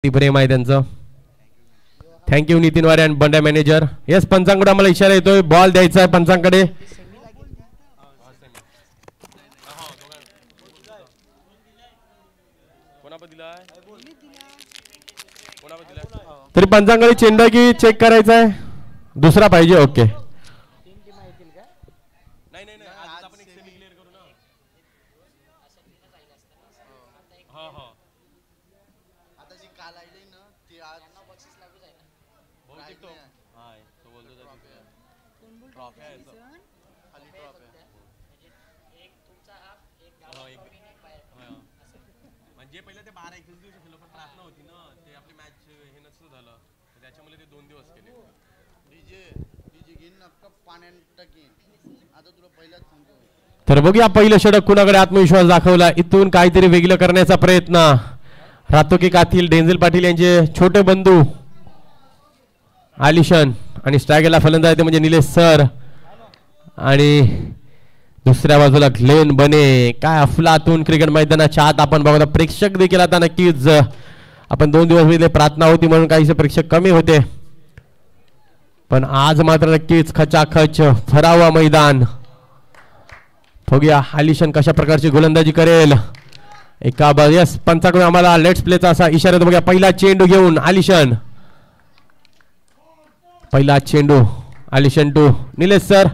प्रेम आहे त्यांचं. थँक्यू नितीन वारे आणि बंड्या मॅनेजर. येस, पंचांकडे आम्हाला इशारा येतोय, बॉल द्यायचा आहे पंचांकडे. तरी पंचांकडे चेंडू की चेक करायचा आहे, दुसरा पाहिजे. ओके, म्हणजे पहिलं ते 12-21 दिवस खेळलो, पण प्रार्थना होती ना, ते आपली मॅच हे नसलं झालं, त्याच्यामुळे ते 2 दिवस केले. डीजे घेईन नक्का पाण्यात टाकीन. आता तुला पहिलाच सांगतो. तर बघूया पहिलं षटक कुणाकडे आत्मविश्वास दाखवला. इथून काहीतरी वेगळं करण्याचा प्रयत्न राहतो की कातील डेंझल पाटील यांचे छोटे बंधू आलिशान आणि स्ट्रायकरला फलंदाज आहे म्हणजे निलेश सर आणि दुसऱ्या बाजूला ग्लेन बने. काय अफलातून क्रिकेट मैदानाच्या आत आपण बघा, प्रेक्षक देखील आता नक्कीच आपण 2 दिवस पहिले प्रार्थना होती म्हणून काहीसे प्रेक्षक कमी होते, पण आज मात्र नक्कीच खचाखच भरावा मैदान. बघूया आलिशान कशा प्रकारची गोलंदाजी करेल. एका यस, पंचाकडून आम्हाला लेट्स प्लेचा असा इशारा. बघूया पहिला चेंडू घेऊन आलिशान, पहिला चेंडू आलिशान टू निलेश सर.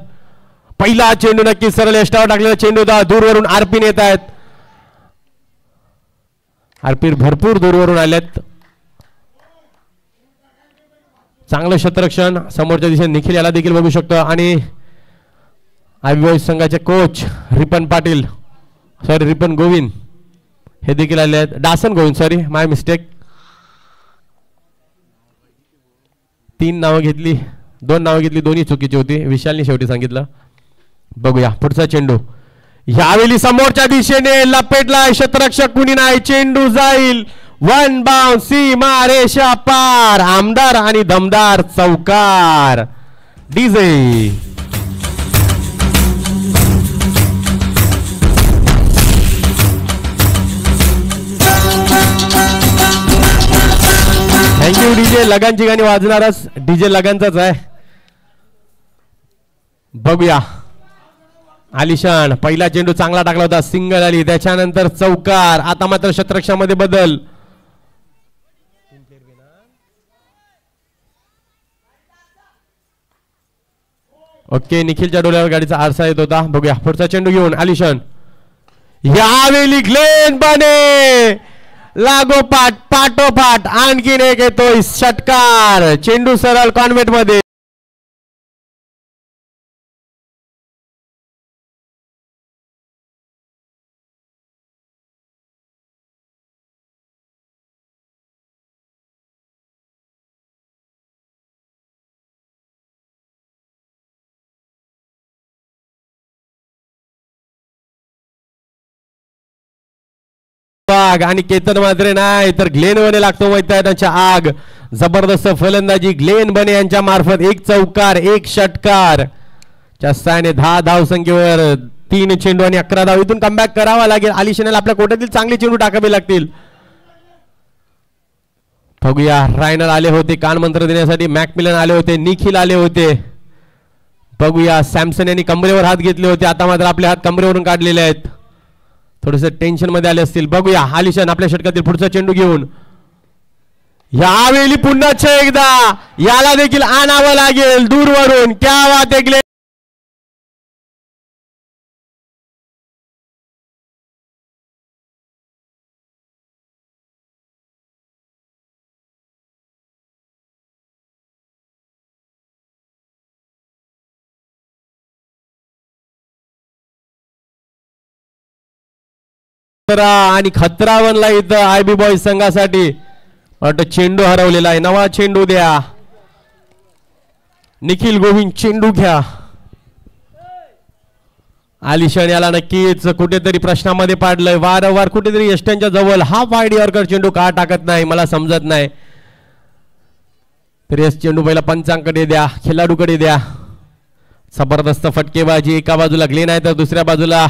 पहिला चेंडू नक्की सरळ यष्टावर टाकलेला चेंडू होता. दूरवरून आरपीन येत आहेत, आरपीन भरपूर दूरवरून आलेत. चांगलं क्षेत्ररक्षण समोरच्या दिशेने निखिल याला देखील बघू शकतो आणि आयबीबॉय संघाचे कोच रिपन पाटील, सॉरी रिपन गोविंद हे देखील आले आहेत. डासन गोविंद, सॉरी माय मिस्टेक. 3 नावं घेतली, 2 नावं घेतली, दोन्ही चुकीची होती. विशालनी शेवटी सांगितलं. बघूया पुढचा चेंडू. यावेळी समोरच्या दिशेने लपेटला क्षेत्ररक्षक कुणी नाही, चेंडू जाईल 1 बाउंड सीमा रेषा पार. आमदार आणि दमदार चौकार. DJ thank you. डीजे लगानची गाणी वाजणारच, डीजे लगानचाच आहे. बघूया आलिशान पहिला चेंडू चांगला टाकला होता, सिंगल आली, त्याच्यानंतर चौकार. आता मात्र क्षेत्ररक्षणामध्ये बदल. ओके, निखिलच्या डोळ्यावर गाडीचा आरसा येत होता. बघूया पुढचा चेंडू घेऊन आलिशान. यावेळी ग्लेन बने लागोपाठ पाठोपाठ आणखीन एक येतोय षटकार. चेंडू सरळ कॉन्व्हेंट मध्ये. आणि केतन मात्र नाही तर ग्लेन बने लागतो मैदानाच्या आग. जबरदस्त फलंदाजी ग्लेन बने यांच्या मार्फत. 1 चौकार 1 षटकार च्या साहाय्याने 10 धावसंख्येवर 3 चेंडू आणि 11 धाव. इथून कमबॅक करावा लागेल आलिशानला. आपल्या कोट्यातील चांगले चेंडू टाकावे लागतील. बघूया रायनर आले होते कानमंत्र देण्यासाठी, मॅकमिलन आले होते, निखिल आले होते. बघूया सॅमसन यांनी कमरेवर हात घेतले होते, आता मात्र आपले हात कमरेवरून काढलेले आहेत, थोडस टेन्शन मध्ये आले असतील. बघूया आलिशान आपल्या षटकातील पुढचा चेंडू घेऊन. यावेळी पुन्हा एकदा याला देखील आणावं लागेल दूरवरून. क्या बात आहे ग्लेन. आणि खतरा बनला इथं आयबी बॉयज संघासाठी. चेंडू हरवलेला आहे, नवा चेंडू द्या. निखिल गोविंद चेंडू घ्या. आलिशान याला नक्कीच कुठेतरी प्रश्नामध्ये पाडलंय. वारंवार कुठेतरी यष्ट्यांच्या जवळ हा वाईड यॉर्कर चेंडू का टाकत नाही मला समजत नाही. तर यस चेंडू पहिला पंचांकडे द्या, खेळाडूकडे द्या. जबरदस्त फटकेबाजी. एका बाजूला ग्लेन आहे तर दुसऱ्या बाजूला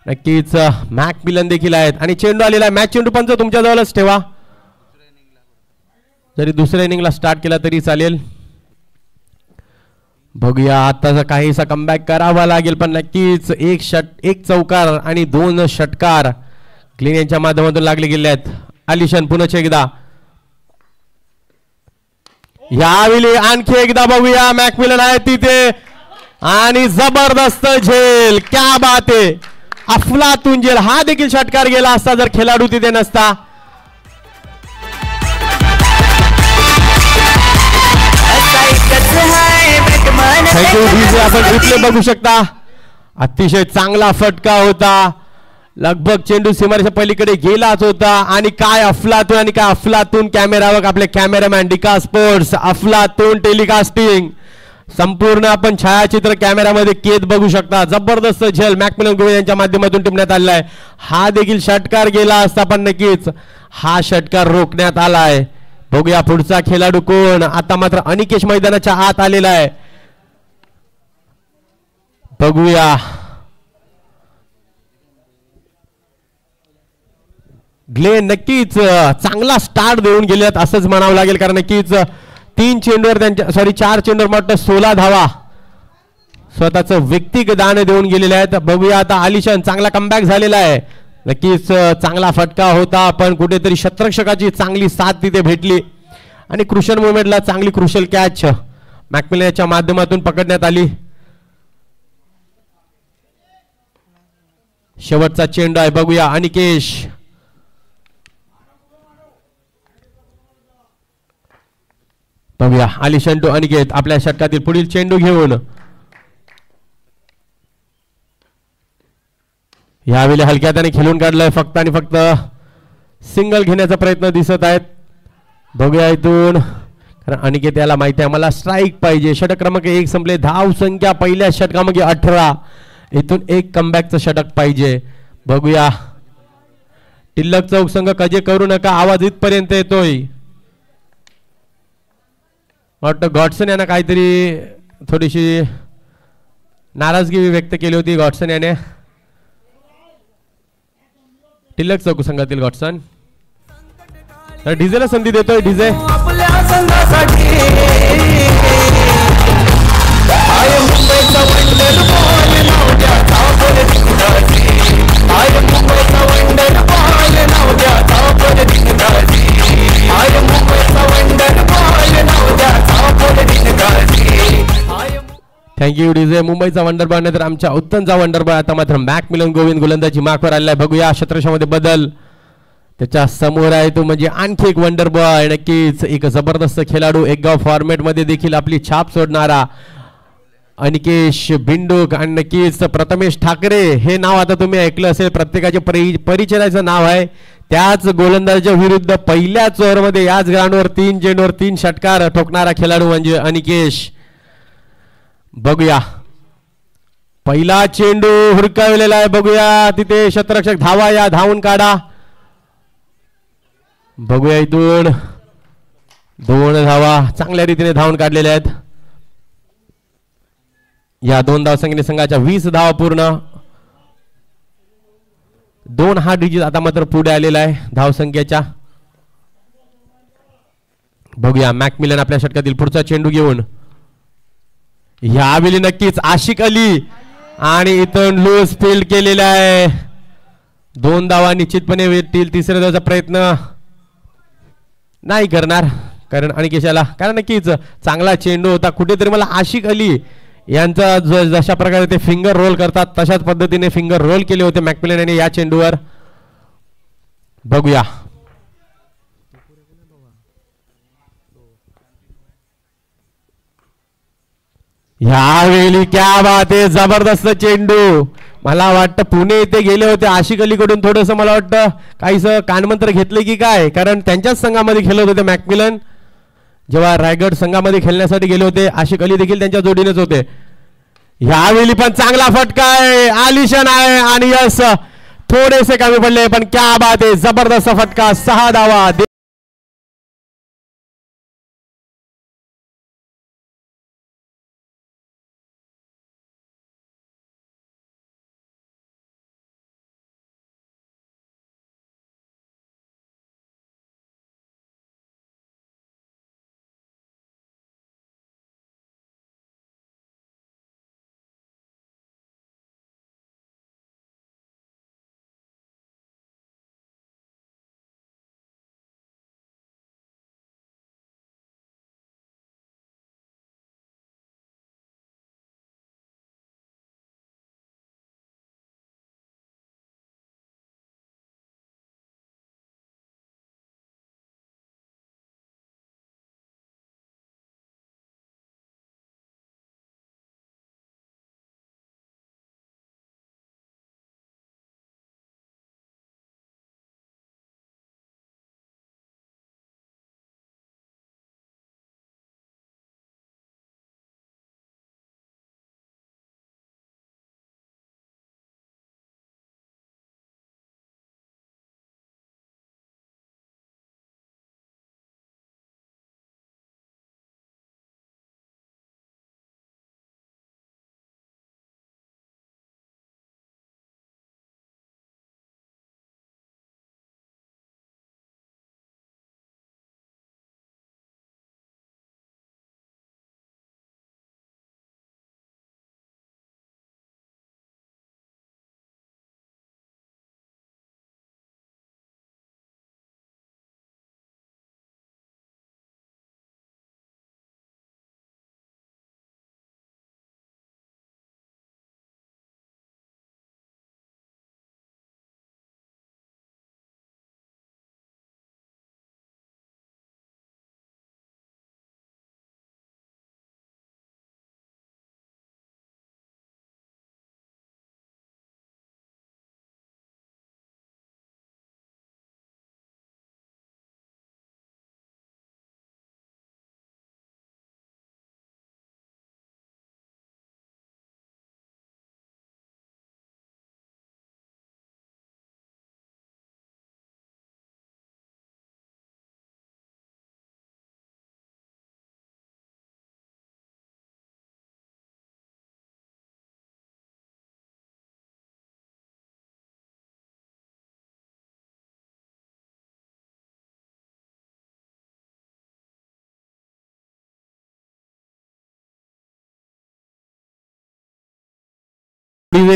नक्कीच मॅकमिलन देखील आहेत आणि चेंडू आलेला आहे. मॅच चेंडू पंच तुमच्या जवळच ठेवा. जरी दुसऱ्या इनिंगला स्टार्ट केला तरी चालेल. बघूया आताचा काहीसा कमबॅक करावा लागेल, पण नक्कीच एक चौकार आणि 2 षटकार ग्लेन यांच्या माध्यमातून लागले गेले आहेत. आलिशान पुन्हा एकदा यावेळी आणखी एकदा बघूया. मॅकमिलन आहे तिथे आणि जबरदस्त झेल. क्या बात आहे. अफलातून झेल. हा देखील षटकार गेला असता जर खेळाडू तिथे नसता. Thank you DJ. आपण रिप्ले बघू शकता. अतिशय चांगला फटका होता. लगभग चेंडू सीमारेच्या पलीकडे गेलाच होता. आणि काय अफलातून कॅमेरा बघ. आपले कॅमेरामॅन डिका स्पोर्ट्स अफलातून टेलिकास्टिंग. संपूर्ण आपण छायाचित्र कॅमेरामध्ये कैद बघू शकता. जबरदस्त झेल मॅकमिलन गोविंद यांच्या माध्यमातून टिपण्यात आलेला आहे. हा देखील षटकार गेला असता, पण नक्कीच हा षटकार रोखण्यात आलाय. बघूया पुढचा खेळाडू कोण. आता मात्र अनिकेश मैदानाच्या आत आलेला आहे. बघूया ग्लेन नक्कीच चांगला स्टार्ट देऊन गेलेत असंच म्हणावं लागेल, कारण नक्कीच 4 चेंडूवर मात्र 16 धावा स्वतःचं व्यक्तिगत दान देऊन गेलेले आहेत. बघूया आता आलिशान चांगला कमबॅक झालेला आहे. नक्कीच चांगला फटका होता, पण कुठेतरी शतरक्षकाची चांगली साथ तिथे भेटली आणि क्रुशल मोमेंटला चांगली क्रुशल कॅच मॅकमिलनच्या माध्यमातून पकडण्यात आली. शेवटचा चेंडू आहे. बघूया अनिकेश बघूया आलिशान टू अनिकेत आपल्या षटकातील पुढील चेंडू घेऊन यावेळी हलक्या त्याने खेळून काढलाय. फक्त आणि फक्त सिंगल घेण्याचा प्रयत्न दिसत आहेत. बघूया इथून, कारण अनिकेत याला माहिती आहे मला स्ट्राईक पाहिजे. षटक क्रमांक 1 संपले. धाव संख्या पहिल्या षटकामध्ये 18. इथून एक कमबॅकचं षटक पाहिजे. बघूया टिल्लक चौक संघ कजे करू नका आवाज इथपर्यंत येतोय. वाटतं गॉडसन यांना काहीतरी थोडीशी नाराजगी व्यक्त केली होती गॉडसन याने. टिल्लक चौक संघातील गॉडसन डीजेला संधी देतोय. डीजे आपल्या संघासाठी आय मुंबईचा वंडर बॉल नाव द्या धावपळ दिसताची. आय मुंबईचा वंडर बॉल नाव द्या धावपळ दिसताची. आय मुंबईचा वंडर बॉल नाव द्या धावपळ दिसताची. Thank you DJ. मुंबईचा वंडर बॉय नाही तर आमच्या उत्तनचा वंडर बॉय आता मात्र मॅकमिलन गोविंद गोलंदाजी मार्कवर आलेला आहे. बघूया शतरक्षामध्ये बदल त्याच्या समोर आहे तो म्हणजे आणखी एक वंडर बॉय. नक्कीच एक जबरदस्त खेळाडू. एक गाव फॉर्मॅट मध्ये देखील आपली छाप सोडणारा अनिकेश बिंडूक आणि नक्कीच प्रथमेश ठाकरे हे नाव आता तुम्ही ऐकलं असेल. प्रत्येकाच्या परिचयाचं नाव आहे. त्याच गोलंदाजाच्या विरुद्ध पहिल्याच ओव्हरमध्ये याच ग्राउंडवर 3 चेंडूवर 3 षटकार ठोकणारा खेळाडू म्हणजे अनिकेश. बघूया पहिला चेंडू हुडकावलेला आहे. बघूया तिथे शतरक्षक धावा या धावून काढा. बघूया इथून 2 धावा चांगल्या रीतीने धावून काढलेल्या आहेत. या 2 धावसंख्येने संघाच्या 20 धावा पूर्ण. 2 हा डिजिट आता मात्र पुढे आलेला आहे धावसंख्येच्या. बघूया मॅकमिलन आपल्या षटकातील पुढचा चेंडू घेऊन यावेळी नक्कीच आशिक अली आणि इथून लूज फील्ड केलेला आहे. 2 धावा निश्चितपणे येतील. तिसऱ्या धावाचा प्रयत्न नाही करणार कारण अनिकेशाला, कारण नक्कीच चांगला चेंडू होता. कुठेतरी मला आशिक अली यांचा जशा प्रकारे ते फिंगर रोल करतात तशाच पद्धतीने फिंगर रोल केले होते मॅकमिलन यांनी या चेंडूवर. बघूया यावेळी क्या बात आहे. जबरदस्त चेंडू. मला वाटतं पुणे येथे गेले होते आशिक अलीकडून थोडंसं मला वाटतं काहीसं कानमंत्र घेतले की काय, कारण त्यांच्याच संघामध्ये खेळत होते मॅकमिलन. जेव्हा रायगड संघामध्ये खेळण्यासाठी गेले होते आशिक अली देखील त्यांच्या जोडीनेच होते. यावेळी पण चांगला फटका आहे. आलिशान आहे आणि यस थोडेसे कमी पडले पण क्या बात आहे. जबरदस्त फटका. 6 धावा.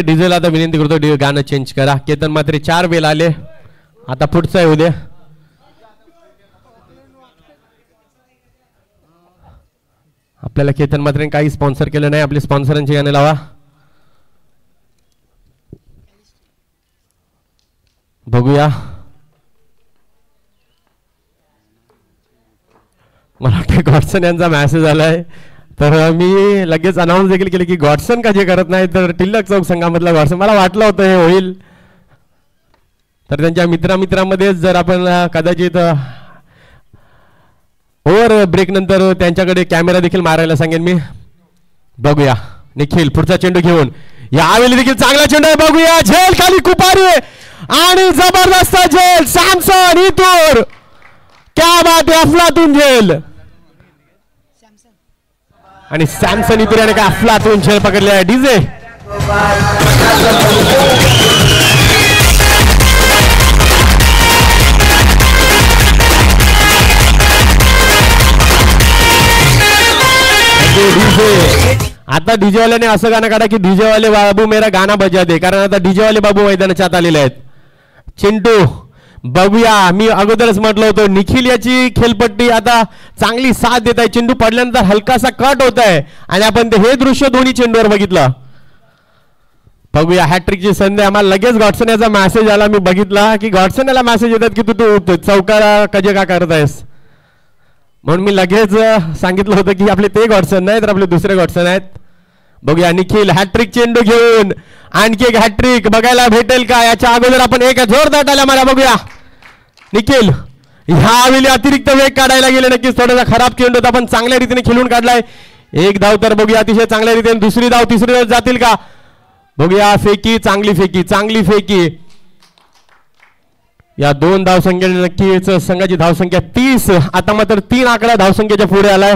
डीजेला आता विनंती करतो डीजे गाणं चेंज करा. केतन मात्रे 4 बेल आले. आता पुढचं आहे उद्या. आपल्याला केतन मात्रे काही स्पॉन्सर केलं नाही. आपले स्पॉन्सरांची गाणे लावा. बघूया. मला वाटतं गॉडसन यांचा मेसेज आलाय तर मी लगेच अनाऊन्स देखील केले की गॉडसन का जे करत नाही तर टिल्लक चौक संघामधला गॉडसन. मला वाटलं होतं हे होईल तर त्यांच्या मित्रामध्येच जर आपण कदाचित ओव्हर ब्रेक नंतर त्यांच्याकडे कॅमेरा देखील मारायला सांगेन मी. बघूया निखिल पुढचा चेंडू घेऊन. यावेळी देखील चांगला चेंडू आहे. बघूया झेल खाली कुपारी आणि जबरदस्त झेल. सॅमसन इथूर क्या बात आहे. अफलातून झेल आणि सॅमसन इथूर याने काय अफलातून झेल पकडले आहे. डीजे आता डीजे वाल्याने असं गाणं काढा की डीजे वाले बाबू मेरा गाना बजा दे. कारण आता डीजे वाले बाबू मैदानाच्या आत आलेले आहेत. चिंटू बघूया. मी अगोदरच म्हटलं होतं निखिल याची खेळपट्टी आता चांगली साथ देत आहे. चेंडू पडल्यानंतर हलकासा कट होत आहे आणि आपण हे दृश्य दोन्ही चेंडूवर बघितलं. बघूया हॅट्रिकची संधी. आम्हाला लगेच गॉडसन याचा मेसेज आला. मी बघितला की गॉडसन याला मेसेज येतात की तू चौकाला कजे का करत आहेस म्हणून मी लगेच सांगितलं होतं की आपले ते गॉडसन नाही तर आपले दुसरे गॉडसन आहेत. बघूया निखिल हॅट्रिक चेंडू घेऊन आणखी एक हॅट्रिक बघायला भेटेल का. याच्या अगोदर आपण एक जोरदार टाळ्या मारा. बघूया निखिल ह्यावेळी अतिरिक्त वेग काढायला गेले. नक्कीच थोडासा खराब चेंडू होता पण चांगल्या रीतीने खेळून काढलाय. एक धाव तर बघूया अतिशय चांगल्या रीतीने. दुसरी धाव तिसरी धाव जातील का बघूया. फेकी चांगली फेकी. या 2 धावसंख्येने नक्कीच संघाची धावसंख्या 30. आता मात्र 3 आकडा धावसंख्येच्या पुढे आलाय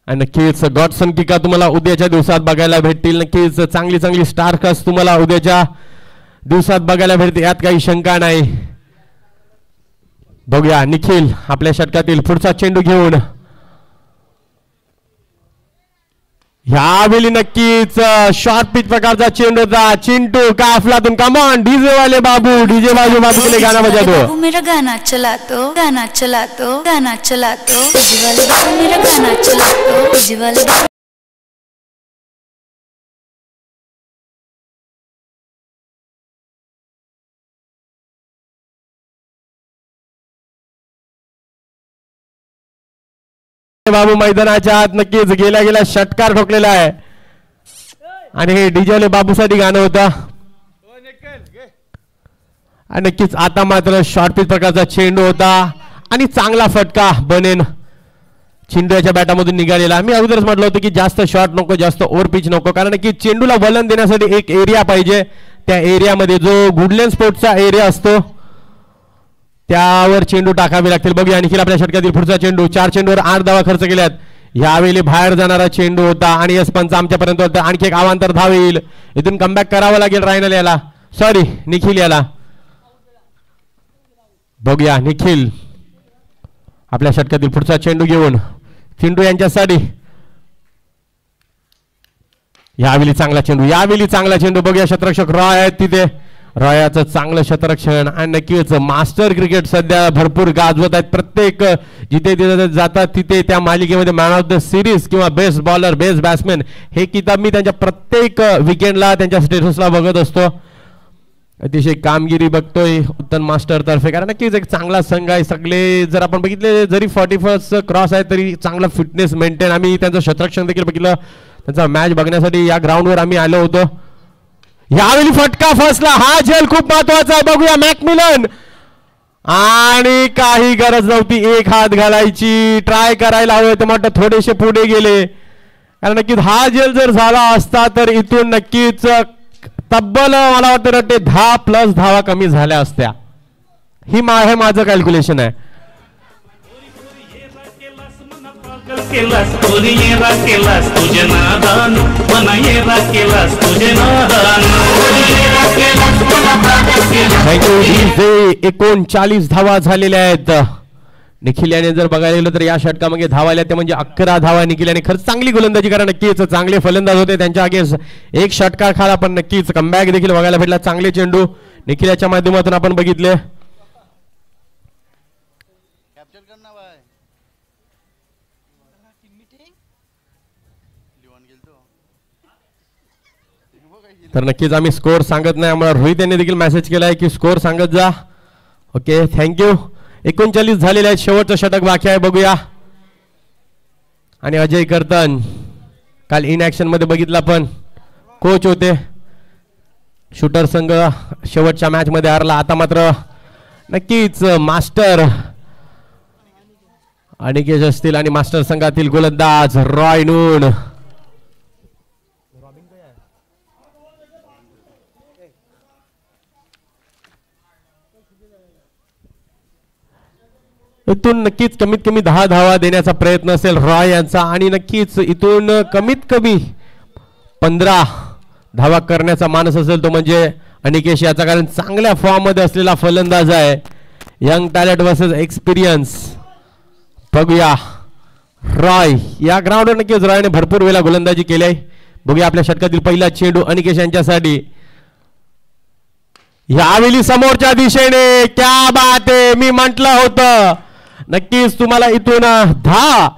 आणि नक्कीच गॉडसन किका तुम्हाला उद्याच्या दिवसात बघायला भेटतील. नक्कीच चांगली स्टार कास्ट तुम्हाला उद्याच्या दिवसात बघायला भेटते यात काही शंका नाही. बघूया निखिल आपल्या षटकातील पुढचा चेंडू घेऊन. ह्यावेळी नक्कीच शॉर्ट पिच प्रकारचा चेंडू होता. चिंटू का अफलातून कमॉन डीजे वाले बाबू के लिए गाना बजा दो. मेरा गाना चला तो गाना चला तो गाना चला तो डीजे वाले बाबू मेरा गाना चला तो डीजे वाले बाबू मैदानाच्या आत नक्कीच गेल्या षटकार ठोकलेला आहे आणि हे डीजे बाबूसाठी गाणं होतं. आणि नक्कीच आता मात्र शॉर्ट पिच प्रकारचा चेंडू होता आणि चांगला फटका बनेन चिंडूच्या बॅटामधून निघालेला. मी अगोदरच म्हटलं होतं की जास्त शॉर्ट नको जास्त ओव्हर पिच नको कारण की चेंडूला वलन देण्यासाठी एक एरिया पाहिजे. त्या एरियामध्ये जो गुडलँड स्पोर्ट्सचा एरिया असतो त्यावर चेंडू टाकावे लागतील. बघूया निखिल आपल्या षटकातील पुढचा चेंडू. 4 चेंडूवर 8 धावा खर्च केल्यात. यावेळी बाहेर जाणारा चेंडू होता आणि यस पंच आमच्यापर्यंत होता. आणखी एक अवांतर धाव येईल. इथून कमबॅक करावं लागेल रायनल याला सॉरी निखिल याला. बघूया निखिल आपल्या षटकातील पुढचा चेंडू घेऊन. चिंटू यांच्यासाठी यावेळी चांगला चेंडू. बघूया शतरक्षक रॉय आहेत तिथे. रॉयाचं चांगलं शतरक्षण आणि नक्कीच मास्टर क्रिकेट सध्या भरपूर गाजवत आहेत. प्रत्येक जिथे तिथे जातात तिथे त्या मालिकेमध्ये मॅन ऑफ द सिरीज किंवा बेस्ट बॉलर बेस्ट बॅट्समॅन हे किताब मी त्यांच्या प्रत्येक विकेंडला त्यांच्या स्टेटसला बघत असतो. अतिशय कामगिरी बघतोय उत्तम मास्टर तर्फे कारण नक्कीच एक चांगला संघ आहे. सगळे जर आपण बघितले जरी 41 क्रॉस आहे तरी चांगला फिटनेस मेंटेन. आम्ही त्यांचं शतरक्षण देखील बघितलं. त्यांचा मॅच बघण्यासाठी या ग्राउंडवर आम्ही आलो होतो. यावेळी फटका फसला. हा झेल खूप महत्वाचा आहे. बघूया मॅकमिलन आणि काही गरज नव्हती एक हात घालायची. ट्राय करायला हवे ते म्हटलं थोडेसे पुढे गेले कारण नक्कीच हा झेल जर झाला असता तर इथून नक्कीच तब्बल मला वाटतं ते 10+ धावा कमी झाल्या असत्या. हे माझं कॅल्क्युलेशन आहे. थँक्यू. 39 धावा झालेल्या आहेत. निखिल याने जर बघायला गेलं तर या षटकामागे धावा आल्या ते म्हणजे 11 धावा निखिल याने खरंच चांगली गोलंदाजी करा. नक्कीच चांगले फलंदाज होते त्यांच्या अगेन्स्ट एक षटकार खाला पण नक्कीच कमबॅक देखील बघायला भेटला. चांगले चेंडू निखिल याच्या माध्यमातून आपण बघितले. तर नक्कीच आम्ही स्कोर सांगत नाही. आम्हाला रोहित यांनी देखील मेसेज केला आहे की स्कोर सांगत जा. Okay thank you. 39 झालेले आहेत. शेवटचं षटक बाकी आहे बघूया. आणि अजय कर्तन काल इन ऍक्शन मध्ये बघितला पण कोच होते. शूटर संघ शेवटच्या मॅच मध्ये हारला. आता मात्र नक्कीच मास्टर अनिकेश असतील आणि मास्टर संघातील गोलंदाज रॉय नून. इथून नक्कीच कमीत कमी 10 धावा देण्याचा प्रयत्न असेल रॉय यांचा आणि नक्कीच इथून कमीत कमी 15 धावा करण्याचा मानस असेल तो म्हणजे अनिकेश याचा. कारण चांगल्या फॉर्म मध्ये असलेला फलंदाज आहे. Young talent versus experience. बघूया रॉय या ग्राउंडवर नक्कीच रॉयने भरपूर वेळा गोलंदाजी केली आहे. बघूया आपल्या षटकातील पहिला चेंडू अनिकेश यांच्यासाठी. यावेळी समोरच्या दिशेने क्या बात आहे. मी म्हटलं होतं नक्कीच तुम्हाला इथून 10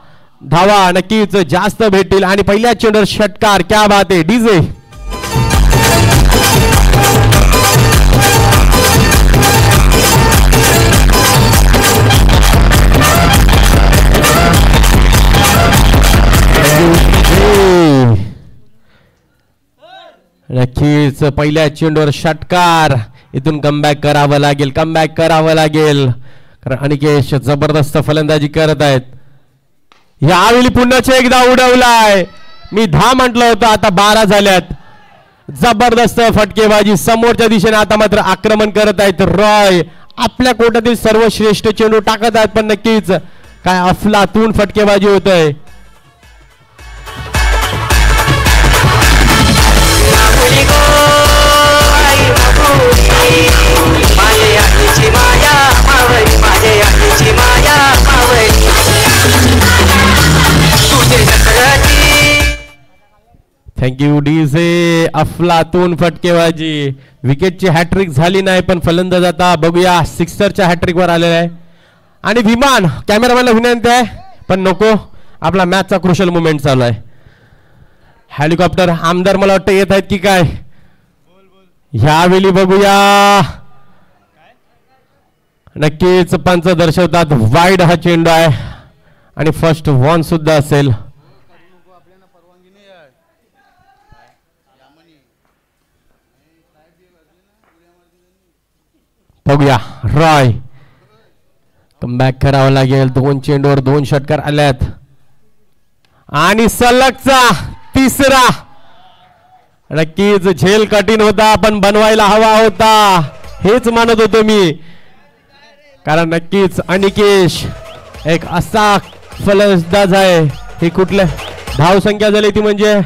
धावा नक्कीच जास्त भेटतील आणि पहिल्या चेंडूवर षटकार. क्या बात आहे डीजे. नक्कीच पहिल्या चेंडूवर षटकार. इथून कमबॅक करावं लागेल. कमबॅक करावं लागेल कारण अनिकेश जबरदस्त फलंदाजी करत आहेत. यावेळी पुन्हा एकदा उडवलाय. मी 10 म्हटलं होतं आता 12 झाल्यात. जबरदस्त फटकेबाजी समोरच्या दिशेने. आता मात्र आक्रमण करत आहेत रॉय. आपल्या कोर्टातील सर्वश्रेष्ठ चेंडू टाकत आहेत पण नक्कीच काय अफलातून फटकेबाजी होत आहे. Thank you DJ. अफलातून फटकेबाजी. विकेटची हॅट्रिक झाली नाही पण फलंदाज आता बघूया सिक्सरच्या हॅट्रिक वर आलेला आहे. आणि विमान कॅमेरामॅनला विनंती आहे पण नको आपला मॅचचा क्रुशल मुवमेंट चालू आहे. हेलिकॉप्टर आमदार मला वाटतं येत आहेत की काय. ह्यावेळी बघूया नक्कीच पंच दर्शवतात वाईड हा चेंडू आहे आणि फर्स्ट वॉन सुद्धा असेल. बघूया रॉय कमबॅक करावं लागेल. 2 चेंडूवर 2 षटकार आल्यात आणि सलगचा तिसरा. नक्कीच झेल कठीण होता पण बनवायला हवा होता हेच मानत होतो मी. कारण नक्कीच अनिकेश एक असा फलंदाज आहे. ही कुठल्या धाव संख्या झाली ती म्हणजे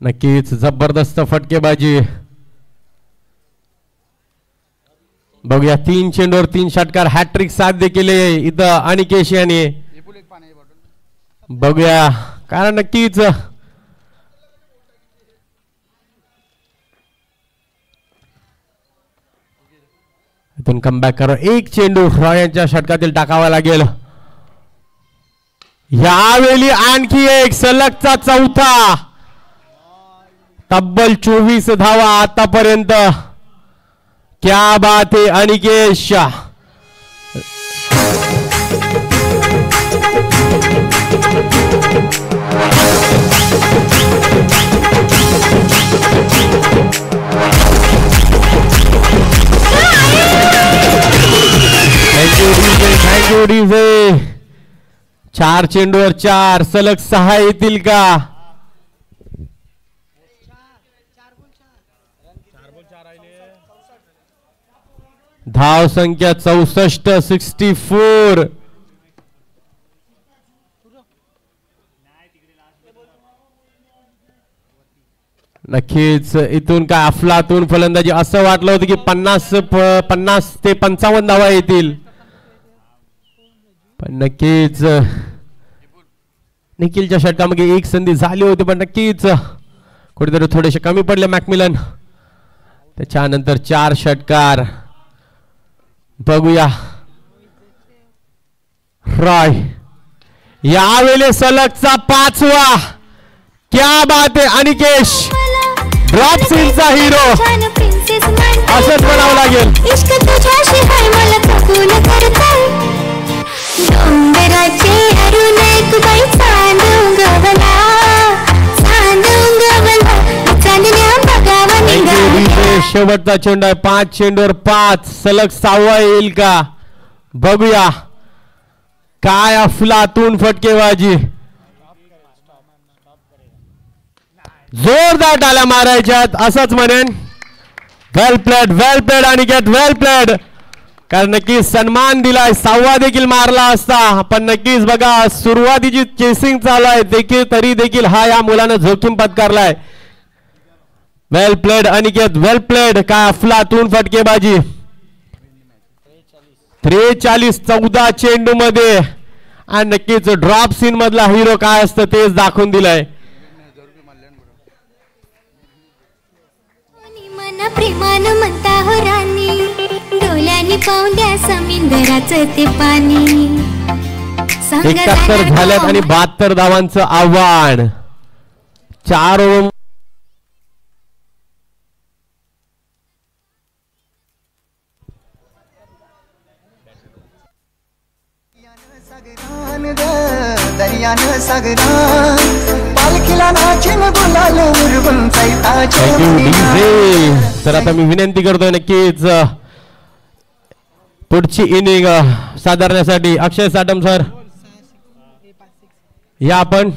नक्कीच जबरदस्त फटकेबाजी. बघूया 3 चेंडूवर 3 षटकार हॅट्रिक साध्य केले इथं अनिकेश याने. बघूया कारण नक्कीच इथून कमबॅक करा. 1 चेंडू रॉय यांच्या षटकातील टाकावा लागेल. यावेळी आणखी एक सलगचा चौथा. तब्बल 24 धावा आतापर्यंत. क्या बात है अनिकेश. Thank you DJ. 4 चेंडूवर 4 सलग 6 येतील का. धाव संख्या 64 64. नक्कीच इथून काय अफलातून फलंदाजी असं वाटलं होतं की 50 ते 55 धावा येतील, पण नक्कीच निखिलच्या षटकामध्ये एक संधी झाली होती, पण नक्कीच कुठेतरी थोडेसे कमी पडले मॅकमिलन. त्याच्यानंतर 4 षटकार बघूया. रॉय यावेळी सलगचा 5वा. क्या बात आहे अनिकेश, ड्रॉप सीनचा हिरो असंच म्हणावं लागेल. शेवटचा चेंडू आहे, 5 चेंडूवर 5, सलग 6वा येईल का बघूया. काय अफलातून फटकेबाजी, जोरदार टाळ्या मारायच्यात असंच म्हणेन. Well played Aniket, well played. कारण नक्कीच सन्मान दिलाय, 6वा देखील मारला असता, पण नक्कीच बघा सुरुवातीची चेसिंग चालू आहे देखील, तरी देखील हा या मुलानं जोखीम पत्करलाय. Well played Aniket, well played. काय अफलातून फटकेबाजी. 43 14 चेंडू मध्ये, आणि नक्कीच ड्रॉप सीन मधला हिरो काय असतं तेच दाखवून दिलाय. प्रेमान म्हणता हो राणी, डोल्यानी पाहून द्या समुद्राचं ते पाणी. 71 झाल्यात आणि 72 धावांचं आव्हान. 4 ओव्हर तर आता मी विनंती करतोय नक्कीच पुढची इनिंग साधारण्यासाठी अक्षय साटम सर या आपण.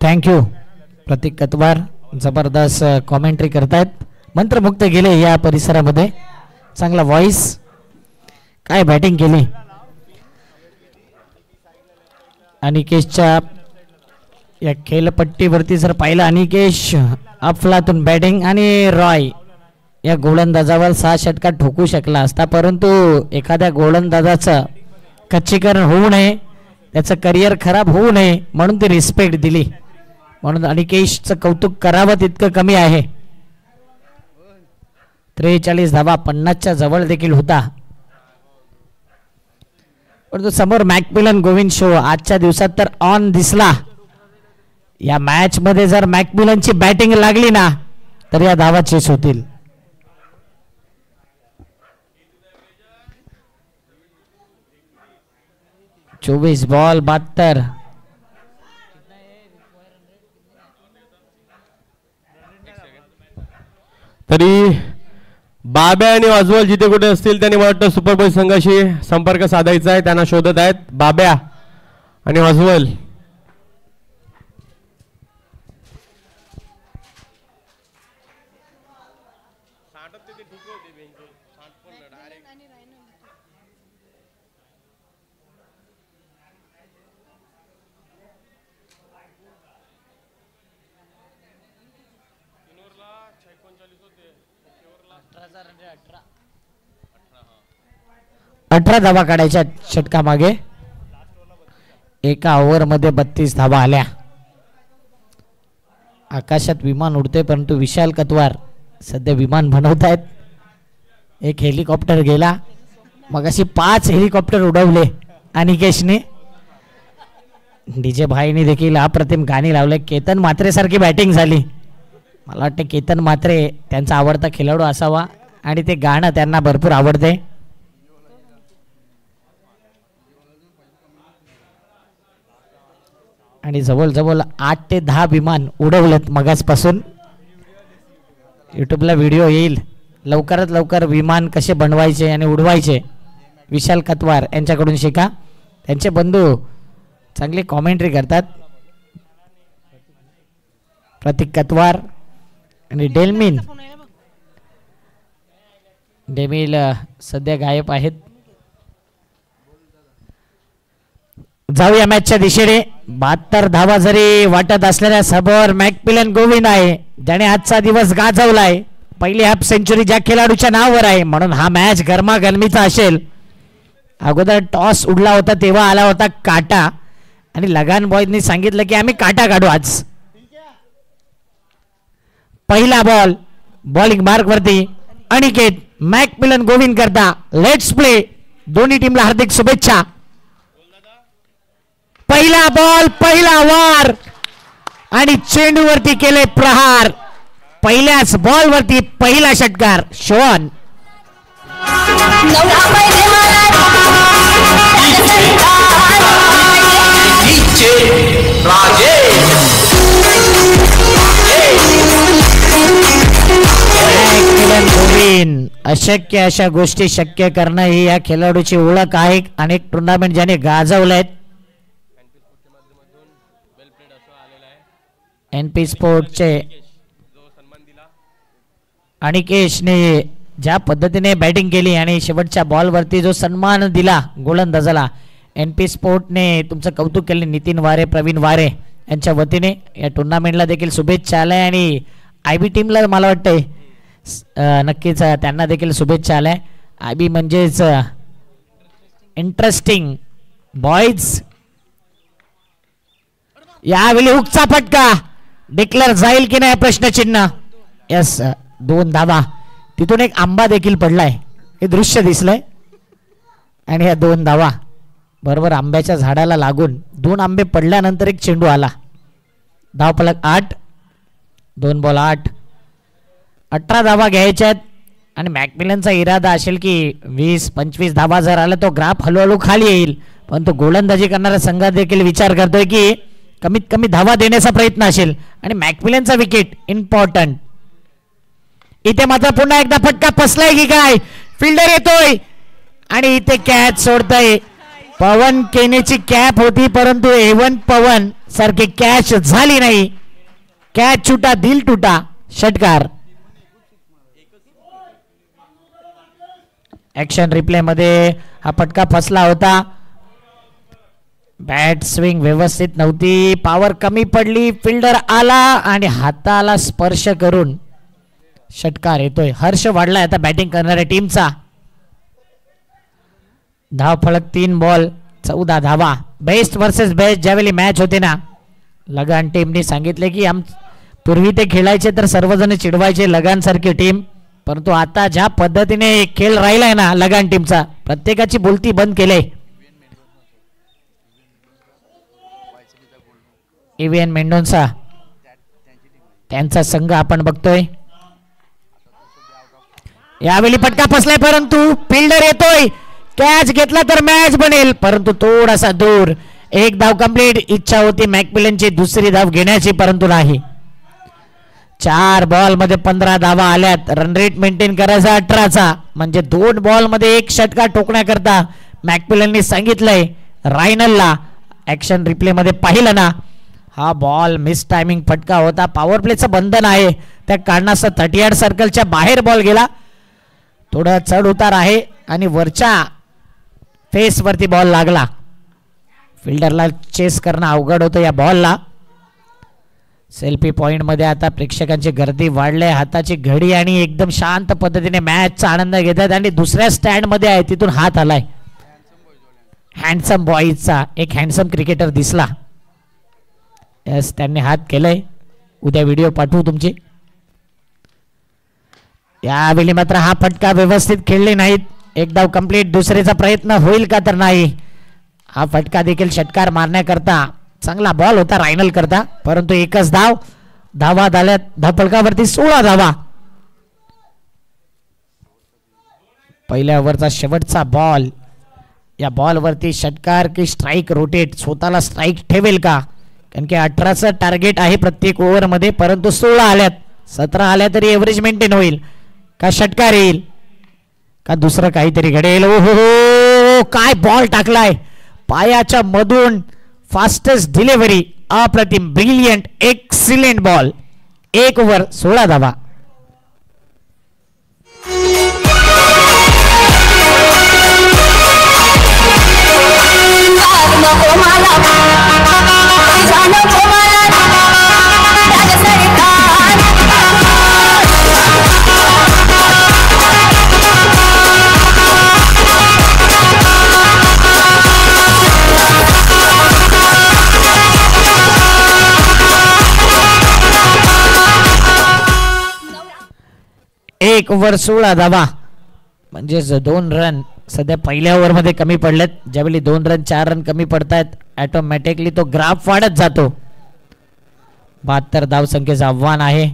थँक्यू. प्रतीक कतवार जबरदस्त कॉमेंट्री करतायत, मंत्रमुक्त गेले या परिसरामध्ये. चांगला व्हॉइस, काय बॅटिंग केली. अनिकेशच्या या खेळपट्टीवरती जर पाहिलं, अनिकेश अफलातून बॅटिंग, आणि रॉय या गोलंदाजावर 6 षटकार ठोकू शकला असता, परंतु एखाद्या गोलंदाजाचं खच्चीकरण होऊ नये, त्याचं करिअर खराब होऊ नये म्हणून ती रिस्पेक्ट दिली. म्हणून अनिकेशचं कौतुक करावं तितकं कमी आहे. 43 धावा 50च्या जवळ देखील होता, परंतु समोर मॅकमिलन गोविंद शो आजच्या दिवसात तर ऑन दिसला. या मॅच मध्ये जर मॅकमिलनची बॅटिंग लागली ना तर या धावा चेस होतील. चोवीस बॉल 72. तरी बाब्या आणि वाजवल जिथे कुठे असतील त्यांनी वाटतं सुपर बॉय संघाशी संपर्क साधायचा आहे, त्यांना शोधत आहेत बाब्या आणि वाजवल. अठरा धावा काढायच्या षटका मागे. एका ओव्हर मध्ये 32 धावा आल्या. आकाशात विमान उडते, परंतु विशाल कतवार सध्या विमान बनवतायत. एक हेलिकॉप्टर गेला, मग अशी 5 हेलिकॉप्टर उडवले अनिकेशने. डीजे भाईने देखील अप्रतिम गाणी लावले. केतन म्हात्रे सारखी बॅटिंग झाली. मला वाटतं केतन म्हात्रे त्यांचा आवडता खेळाडू असावा आणि ते गाणं त्यांना भरपूर आवडते. आणि जवळजवळ 8 ते 10 विमान उडवलेत मगासपासून. युट्यूबला व्हिडिओ येईल लवकरात लवकर, विमान कसे बनवायचे आणि उडवायचे विशाल कतवार यांच्याकडून शिका. त्यांचे बंधू चांगली कॉमेंट्री करतात. प्रतीक कतवार आणि डेमिल सध्या गायब आहेत. जाऊया मॅचच्या दिशेने. 72 धावा जरी वाटत असलेल्या समोर मॅकमिलन गोविंद आहे, ज्याने आजचा दिवस गाजवलाय. पहिली हाफ सेंचुरी ज्या खेळाडूच्या नावावर आहे, म्हणून हा मॅच गरमागरमीचा असेल. अगोदर टॉस उडला होता तेव्हा आला होता काटा आणि लगान बॉयजनी सांगितलं की आम्ही काटा काढू आज. पहिला बॉल बॉलिंग मार्क वरती अनिकेत मॅकमिलन गोविंद करता. Let's play. दोन्ही टीमला हार्दिक शुभेच्छा. पहिला बॉल पहिला वार आणि चेंडूवरती केले प्रहार. पहिल्याच बॉल वरती पहिला षटकार. शोन अशक्य अशा गोष्टी शक्य करणं ही या खेळाडूची ओळख आहे. अनेक टुर्नामेंट ज्याने गाजवलेत. एनपी स्पोर्टचे अनिकेशने ज्या पद्धतीने बॅटिंग केली आणि शेवटच्या बॉलवरती जो सन्मान दिला गोलंदाजाला, एनपी स्पोर्टने तुमचं कौतुक केले. नितीन वारे, प्रवीण वारे यांच्या वतीने या टुर्नामेंटला देखील शुभेच्छा आल्या आणि आयबी टीमला मला वाटतंय नक्कीच त्यांना देखील शुभेच्छा आल्या. आयबी म्हणजेच इंटरेस्टिंग बॉयज. यावेळी हुकचा फटका डिक्लेअर जाईल की नाही प्रश्नचिन्ह. यस, 2 धावा. तिथून एक आंबा देखील पडलाय, हे दृश्य दिसलंय. आणि ह्या 2 धावा बरोबर आंब्याच्या झाडाला लागून 2 आंबे पडल्यानंतर एक चेंडू आला. धावफलक 8. 2 बॉल 8. 18 धावा घ्यायच्यात आणि मॅकमिलनचा इरादा असेल की 20-25 धावा जर आला तो ग्राफ हळूहळू खाली येईल. पण तो गोलंदाजी करणारा संघ देखील विचार करतोय की कमीत कमी धावा देण्याचा प्रयत्न असेल आणि मॅकमिलनचा विकेट इम्पॉर्टंट. इथे मात्र पुन्हा एकदा फटका फसलाय की काय. फिल्डर येतोय आणि इथे कॅच सोडतोय. पवन केनेची कॅप होती परंतु एवन पवन सारखी कॅच झाली नाही. कॅच छुटा दिल टुटा. षटकार. ऍक्शन रिप्ले मध्ये हा फटका फसला होता. बॅट स्विंग व्यवस्थित नव्हती, पॉवर कमी पडली. फिल्डर आला आणि हाताला स्पर्श करून षटकार येतोय. हर्ष वाढलाय आता बॅटिंग करणाऱ्या टीमचा. धावफलक 3 बॉल 14 धावा. बेस्ट वर्सेस बेस्ट ज्यावेळी मॅच होते ना, लगान टीमने सांगितले की पूर्वी ते खेळायचे तर सर्वजण चिडवायचे लगान सारखी टीम, परंतु आता ज्या पद्धतीने खेळ राहिलाय ना लगान टीमचा, प्रत्येकाची बोलती बंद केले. एव्हीएन मेंडोन्सा त्यांचा संघ आपण बघतोय. यावेळी फटका फसलाय परंतु फिल्डर येतोय. कॅच घेतला तर मॅच बनेल परंतु थोडासा दूर. 1 धाव कंप्लीट. इच्छा होती मॅकमिलनची दुसरी धाव घेण्याची परंतु नाही. 4 बॉल मध्ये 15 धावा आल्यात. रन रेट मेंटेन करायचा 18चा, म्हणजे 2 बॉल मध्ये 1 षटकार ठोकण्याकरता मॅकमिलनने सांगितलंय रायनलला. ऍक्शन रिप्ले मध्ये पाहिलं ना, हा बॉल मिस टायमिंग फटका होता. पॉवर प्लेचं बंधन आहे त्या कारणास्तव 38 सर्कलच्या बाहेर बॉल गेला. थोडा चढ उतार आहे आणि वरच्या फेस वरती बॉल लागला. फिल्डरला चेस करणं अवघड होतं या बॉलला. सेल्फी पॉइंट मध्ये आता प्रेक्षकांची गर्दी वाढली. हाताची घडी आणि एकदम शांत पद्धतीने मॅचचा आनंद घेतात आणि दुसऱ्या स्टँड मध्ये आहे तिथून हात आलाय. हँडसम बॉयजचा एक हँडसम क्रिकेटर दिसला. यस, त्यांनी हात केलंय. उद्या व्हिडिओ पाठवू तुमची. यावेळी मात्र हा फटका व्यवस्थित खेळले नाहीत. 1 धाव कंप्लीट. दुसरेचा प्रयत्न होईल का तर नाही. हा फटका देखील षटकार मारण्याकरता चांगला बॉल होता रायनल करता, परंतु 1च धाव. धावा झाल्यात धावफलकावरती 16 धावा. पहिल्या ओव्हरचा शेवटचा बॉल. या बॉलवरती षटकार की स्ट्राईक रोटेट, स्वतःला स्ट्राईक ठेवेल का, कारण की 18चं टार्गेट आहे प्रत्येक ओव्हर मध्ये, परंतु 16 आल्यात. 17 आल्या तरी एव्हरेज मेंटेन होईल का षटकार येईल का दुसरं काहीतरी घडेल. ओहो, काय बॉल टाकलाय पायाच्या मधून, फास्टेस्ट डिलिव्हरी, अप्रतिम, ब्रिलियंट, एक्सिलेंट बॉल. 1 ओव्हर 16 धावा. एक ओव्हर 16 धावा म्हणजेच 2 रन सध्या पहिल्या ओव्हर मध्ये कमी पडलेत. ज्यावेळी 2 रन 4 रन कमी पडतायत ऑटोमॅटिकली तो ग्राफ वाढत जातो. 72 धाव संख्येचं आव्हान आहे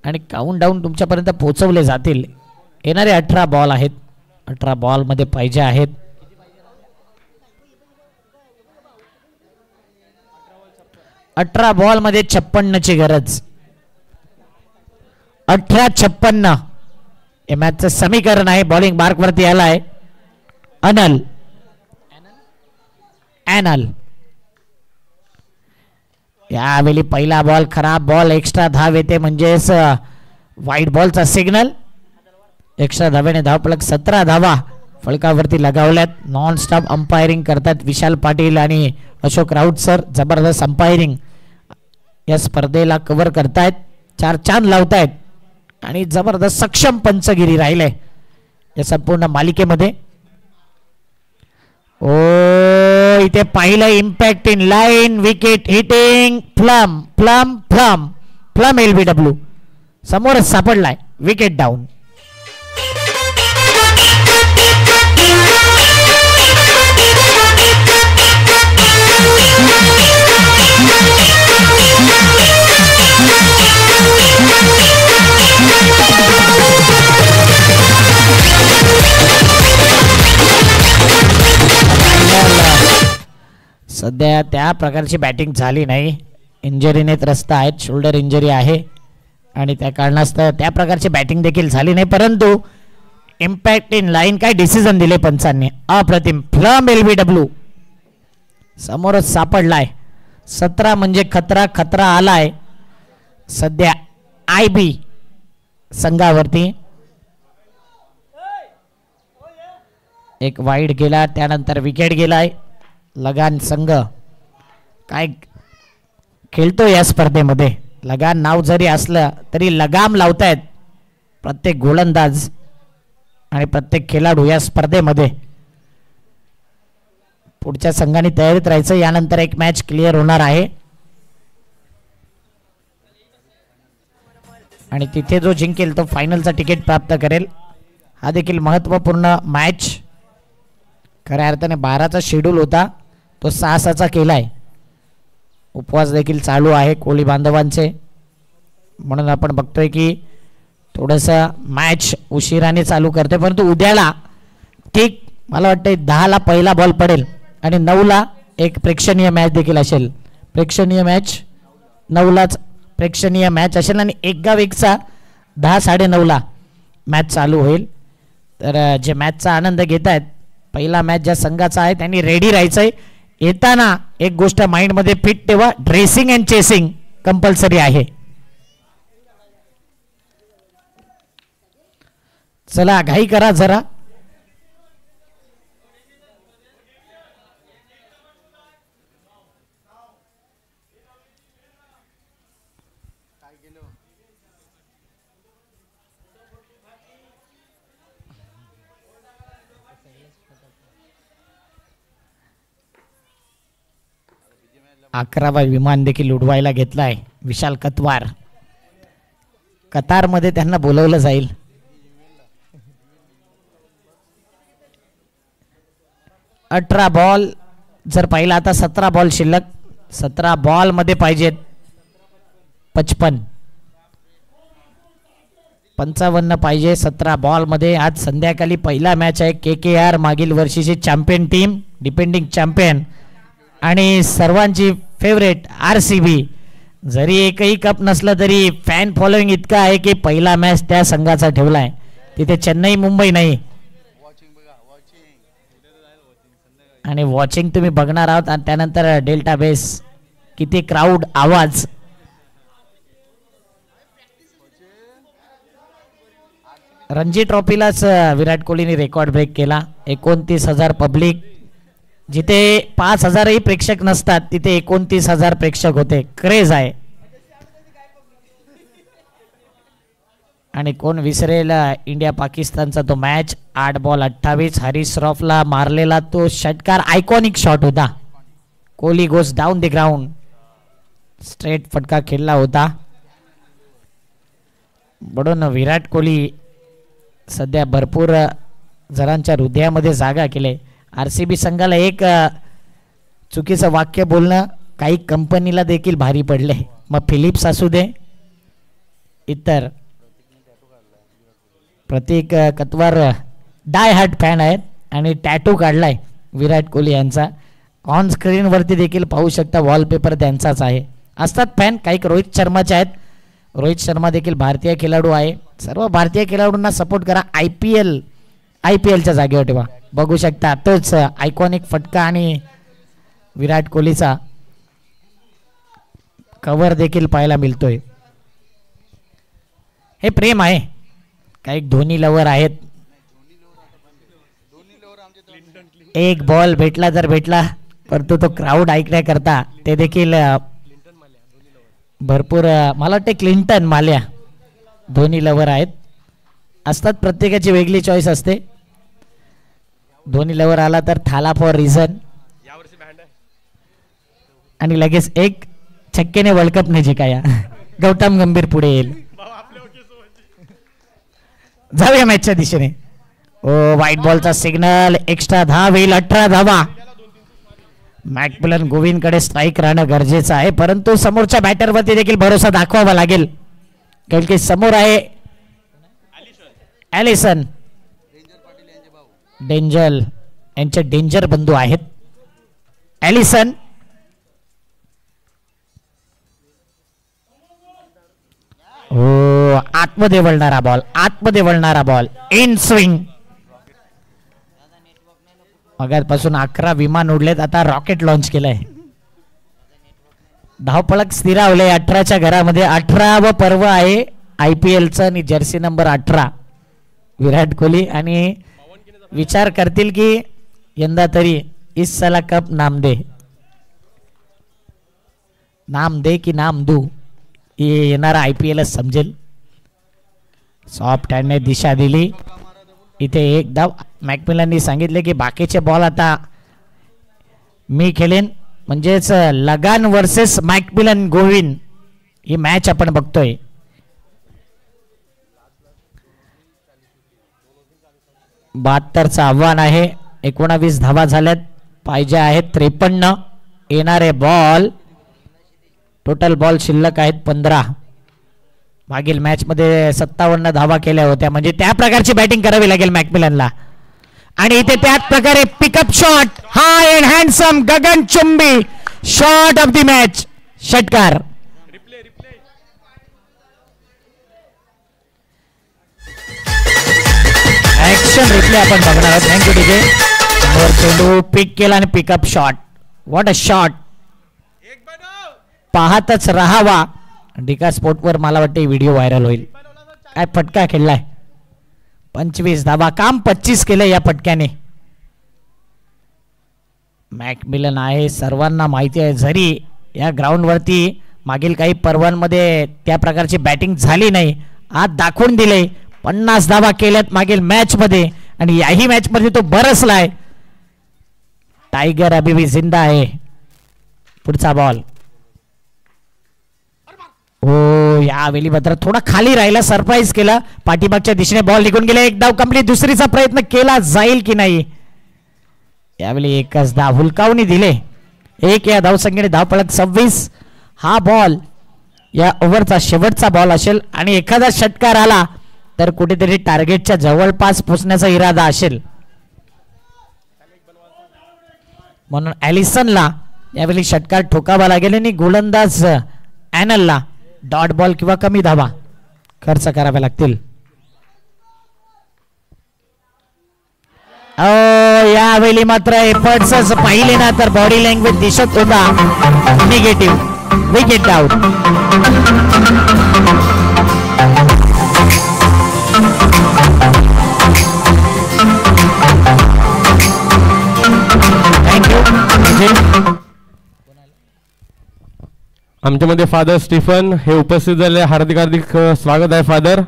आणि काउंट डाऊन तुमच्यापर्यंत पोहोचवले जातील. येणारे 18 बॉल आहेत. 18 बॉल मध्ये पाहिजे आहेत. अठरा बॉल मध्ये 56 ची गरज. 18-56 हे मॅचचं समीकरण आहे. बॉलिंग मार्क वरती आलाय अनल. यावेळी पहिला बॉल खराब बॉल, एक्स्ट्रा धाव येते म्हणजेच वाईट बॉलचा सिग्नल. एक्स्ट्रा धावेने धावफलक 17 धावा फलकावरती लगावल्यात. नॉन स्टॉप अंपायरिंग करतात विशाल पाटील आणि अशोक राऊत सर. जबरदस्त अंपायरिंग या स्पर्धेला कव्हर करतायत. 4 चांद लावतायत आणि जबरदस्त सक्षम पंचगिरी राहिले या संपूर्ण मालिकेमध्ये. ओ इथे पाहिलं impact in line, wicket hitting, plumb plumb plumb plumb LBW समोरच सापडलाय. Wicket down. सध्या त्या प्रकारची बॅटिंग झाली नाही. इंजरीने त्रस्त आहेत. शोल्डर इंजरी आहे आणि त्या कारणास्तव त्या प्रकारची बॅटिंग देखील झाली नाही. परंतु इम्पॅक्ट इन लाईन काय डिसिजन दिले पंचांनी. अप्रतिम. फ्लम LBW समोरच सापडलाय. 17 म्हणजे खतरा आलाय सध्या IB संघावरती. एक वाईड गेला, त्यानंतर विकेट गेलाय. लगान संघ काय खेळतो या स्पर्धेमध्ये. लगान नाव जरी असलं तरी लगाम लावतायत प्रत्येक गोलंदाज आणि प्रत्येक खेळाडू या स्पर्धेमध्ये. पुढच्या संघाने तयारीत राहायचं. यानंतर एक मॅच क्लिअर होणार आहे आणि तिथे जो जिंकेल तो फायनलचा तिकीट प्राप्त करेल. हा देखील महत्त्वपूर्ण मॅच. खऱ्या अर्थाने 12चा शेड्यूल होता तो 6-6चा केलाय. उपवास देखील चालू आहे कोळी बांधवांचे, म्हणून आपण बघतोय की थोडंसं मॅच उशिराने चालू करते. परंतु उद्याला ठीक मला वाटतं 10ला पहिला बॉल पडेल आणि 9ला एक प्रेक्षणीय मॅच देखील असेल. प्रेक्षणीय मॅच 9लाच प्रेक्षणीय मॅच असेल आणि एक गाव एकचा 10-9:30ला मॅच चालू होईल. तर जे मॅचचा आनंद घेत आहेत, पहिला मॅच ज्या संघाचा आहे त्यांनी रेडी राहायचंय. येताना एक गोष्ट माइंडमध्ये फिट ठेवा, ड्रेसिंग अँड चेसिंग कंपल्सरी आहे. चला घाई करा जरा. अकरावा विमान देखील उडवायला घेतलाय विशाल कतवार. कतारमध्ये त्यांना बोलवलं जाईल. अठरा बॉल जर पाहिला आता 17 बॉल शिल्लक. 17 बॉल मध्ये पाहिजेत 55. 55 पाहिजे 17 बॉल मध्ये. आज संध्याकाळी पहिला मॅच आहे. KKR मागील वर्षीची चॅम्पियन टीम, डिपेंडिंग चॅम्पियन आणि सर्वांची फेवरेट RCB. जरी एकही कप नसलं तरी फॅन फॉलोइंग इतका आहे की पहिला मॅच त्या संघाचा ठेवलाय. तिथे चेन्नई मुंबई नाही. आणि वॉचिंग तुम्ही बघणार आहात आणि त्यानंतर डेल्टा बेस किती क्राऊड आवाज. रणजी ट्रॉफीलाच विराट कोहलीने रेकॉर्ड ब्रेक केला. 29,000 पब्लिक. जिथे 5,000ही प्रेक्षक नसतात तिथे 29,000 प्रेक्षक होते. क्रेज आहे. आणि कोण विसरेल इंडिया पाकिस्तानचा तो मॅच. 8 बॉल 28. हरीश श्रॉफला मारलेला तो षटकार आयकॉनिक शॉट होता. Kohli goes down the ground. Straight फटका खेळला होता. म्हणून विराट कोहली सध्या भरपूर जणांच्या हृदयामध्ये जागा केले. RCB संघाला एक चुकीचं वाक्य बोलणं काही कंपनीला देखील भारी पडले. मग फिलिप्स असू दे, इतर. प्रतीक कतवार डाय हार्ट फॅन आहेत आणि टॅटू काढलाय विराट कोहली यांचा. ऑन स्क्रीन वरती देखील पाहू शकता वॉलपेपर त्यांचाच आहे. असतात फॅन काही रोहित शर्माचे आहेत. रोहित शर्मा देखील भारतीय खेळाडू आहे. सर्व भारतीय खेळाडूंना सपोर्ट करा. IPLच्या जागेवर ठेवा. बघू शकता तोच आयकॉनिक फटका आणि विराट कोहलीचा कव्हर देखील पाहायला मिळतोय. हे प्रेम आहे. काही धोनी लवर आहेत. एक बॉल भेटला तर भेटला, परंतु तो क्राऊड ऐकण्याकरता ते देखील भरपूर. मला वाटते क्लिंटन माल्या धोनी लवर आहेत. असतात प्रत्येकाची वेगळी चॉईस असते. धोनी लवर आला तर थाला फॉर रिझन. आणि लगेच एक छक्केने वर्ल्ड कप नाही जिंकाया. गौतम गंभीर पुढे येईल. जाऊया मॅचच्या दिशेने. ओ व्हाईट बॉलचा सिग्नल. एक्स्ट्रा धाव येईल. 18 धावा. मॅकमिलन गोविंदकडे स्ट्राईक राहणं गरजेचं आहे, परंतु समोरच्या बॅटरवरती देखील भरोसा दाखवावा लागेल. कारण की समोर आहे ॲलिसन. डेंजर यांचे डेंजर बंधू आहेत. ॲलिसन हो आतमध्ये वळणारा बॉल. आतमध्ये वळणारा बॉल. In swing. मगापासून 11 विमान उडलेत. आता रॉकेट लॉन्च केलंय. धावपळक स्थिरावले 18च्या घरामध्ये. 18व पर्व आहे IPLचं आणि जर्सी नंबर 18 विराट कोहली. आणि विचार करतील की यंदा तरी इस साला कप नाम दे. नाम दे की नाम दू हे येणारा IPLच समजेल. सॉफ्ट हँडने दिशा दिली. इथे एक धाव. मॅकमिलननी सांगितले की बाकीचे बॉल आता मी खेळेन. म्हणजेच लगान वर्सेस मॅकमिलन गोविंद ही मॅच आपण बघतोय. चं आव्हान आहे. 19 धावा झाल्यात. पाहिजे आहेत 53. येणारे बॉल टोटल बॉल शिल्लक आहेत 15. मागील मॅच मध्ये 57 धावा केल्या होत्या. म्हणजे त्या प्रकारची बॅटिंग करावी लागेल मॅकमिलनला. आणि इथे त्याच प्रकारे pickup shot. High and handsome गगनचुंबी शॉट ऑफ द मॅच. षटकार. ऍक्शन रिप्ले आपण बघणार आहोत. Thank you DJ. वर चेंडू पिक केला आणि pickup shot. What a shot. पाहतच राहावा. डिका स्पोर्टवर मला वाटते व्हिडिओ व्हायरल होईल. काय फटका खेळलाय. 25 धावा. काम 25 केलं या फटक्याने. मॅकमिलन आहे. सर्वांना माहिती आहे जरी या ग्राउंड वरती मागील काही पर्वांमध्ये त्या प्रकारची बॅटिंग झाली नाही, आज दाखवून दिले. 50 धावा केल्यात मागील मॅच मध्ये आणि याही मॅच मध्ये तो बरसलाय. टायगर अभी भी जिंदा आहे. पुढचा बॉल. हो यावेळी मात्र थोडा खाली राहिला. सरप्राईज केला. पाठीमागच्या दिशेने बॉल निघून गेला. एक धाव कंप्लीट. दुसरीचा प्रयत्न केला जाईल की नाही. यावेळी एकच धाव हुलकावणी दिले. एक या धावसंख्येने धावपळक 26. हा बॉल या ओव्हरचा शेवटचा बॉल असेल आणि एखादा षटकार आला तर कुठेतरी टार्गेटच्या जवळपास पोहोचण्याचा इरादा असेल. म्हणून ॲलिसनला यावेळी षटकार ठोकावा लागेल आणि गोलंदाज ॲनलला डॉट बॉल किंवा कमी धावा खर्च कराव्या लागतील. यावेळी मात्र एफर्ट्स पाहिले ना तर बॉडी लँग्वेज दिसत होता निगेटिव्ह. Wicket out. थँक्यू. आमच्यामध्ये फादर स्टीफन हे उपस्थित झाले. हार्दिक हार्दिक स्वागत आहे फादर.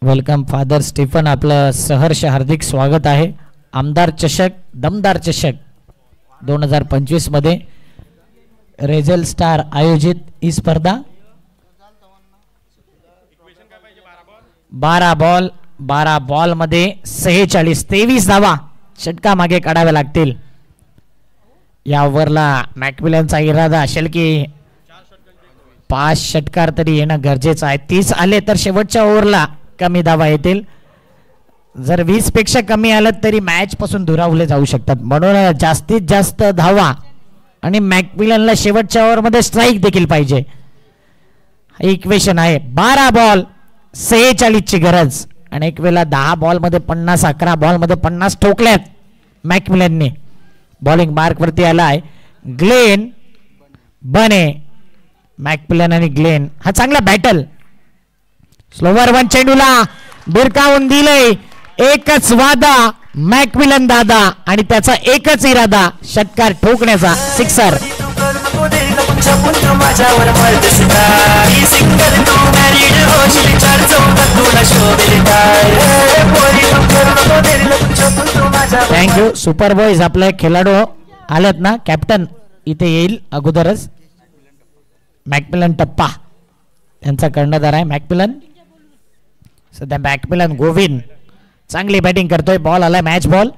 Welcome father Stephen. आपलं सहर्ष हार्दिक स्वागत आहे. आमदार चषक दमदार चषक 2025 मध्ये रेझल स्टार आयोजित ही स्पर्धा 12 बॉल मध्ये 23 धावा षटका मागे काढाव्या लागतील. या ओव्हरला मॅकमिलनचा इरादा असेल की 5 षटकार तरी येणं गरजेचं आहे. 30 आले तर शेवटच्या ओव्हरला कमी धावा येतील. जर 20 पेक्षा कमी आलं तरी मॅच पासून दुरावले जाऊ शकतात. म्हणून जास्तीत जास्त धावा आणि मॅकमिलनला शेवटच्या ओव्हर मध्ये स्ट्राईक देखील पाहिजे. इक्वेशन आहे. 12 बॉल 46 ची गरज आणि एक वेळेला 10 बॉल मध्ये 50 11 बॉल मध्ये 50 ठोकल्यात मॅकमिलनने. बॉलिंग मार्क वरती आलाय ग्लेन बने. मॅकमिलन आणि ग्लेन हा चांगला बॅटल. स्लोवर वन चेंडूला बिरकावून दिलंय. एकच वादा मॅकमिलन दादा आणि त्याचा एकच इरादा षटकार ठोकण्याचा. सिक्सर. थँक्यू. सुपर बॉयज आपले खेळाडू आलेत ना. कॅप्टन इथे येईल अगोदरच. मॅकमिलन टप्पा त्यांचा कर्णधार आहे. मॅकमिलन सध्या मॅकमिलन गोविंद चांगली बॅटिंग करतोय. बॉल आलाय मॅच बॉल.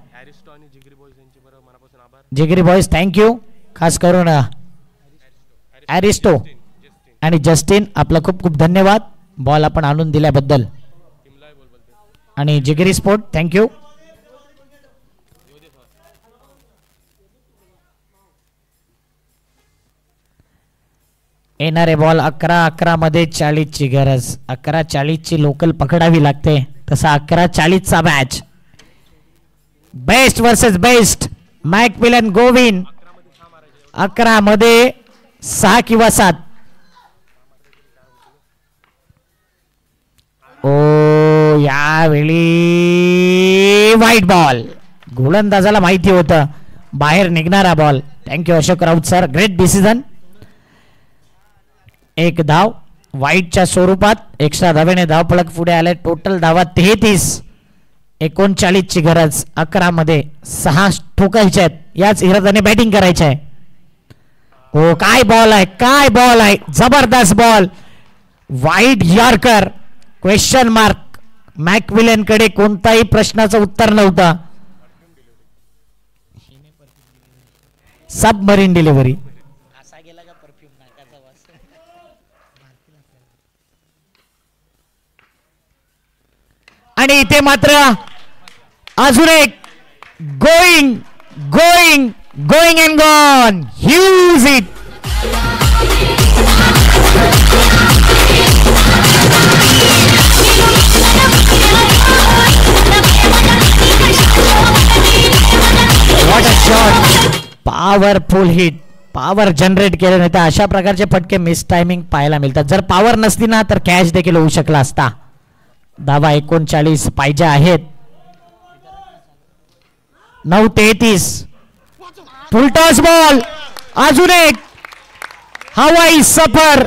जिगरी बॉयज थँक्यू. खास करून ॲरिस्टो आणि जस्टिन आपला खूप खूप धन्यवाद बॉल आपण आणून दिल्याबद्दल. आणि जिगरी स्पोर्ट थँक्यू. येणारे बॉल 11 मध्ये 40 ची गरज. 11:40 ची लोकल पकडावी लागते. तसा 11:40 चा match. Best versus best. Macmillan Govind 11 मध्ये 6 किंवा 7. ओ यावेळी व्हाईट बॉल. गोलंदाजाला माहिती होतं बाहेर निघणारा ball. Thank you Ashok Raut sir. Great decision. एक धाव वाईटच्या स्वरूपात एक्स्ट्रा धावेने धावफलक पुढे आले. टोटल धावा 33. 39 ची गरज. 11 मध्ये 6 ठोकायचे आहेत. याच इराद्याने बॅटिंग करायचे आहे. हो काय बॉल आहे. काय बॉल आहे. जबरदस्त ball. White yorker. Question mark. Macmillan कडे कोणताही प्रश्नाचं उत्तर नव्हतं. Submarine delivery. आणि इथे मात्र अजून एक going going going and gone. Huge it. What a shot. Powerful hit. Power generate केलं नाही तर अशा प्रकारचे फटके मिस टायमिंग पाहायला मिळतात. जर पॉवर नसती ना तर कॅच देखील होऊ शकला असता. धावा 39 पाहिजे आहेत. 9:33. Full toss ball. अजून एक हवाई सफर.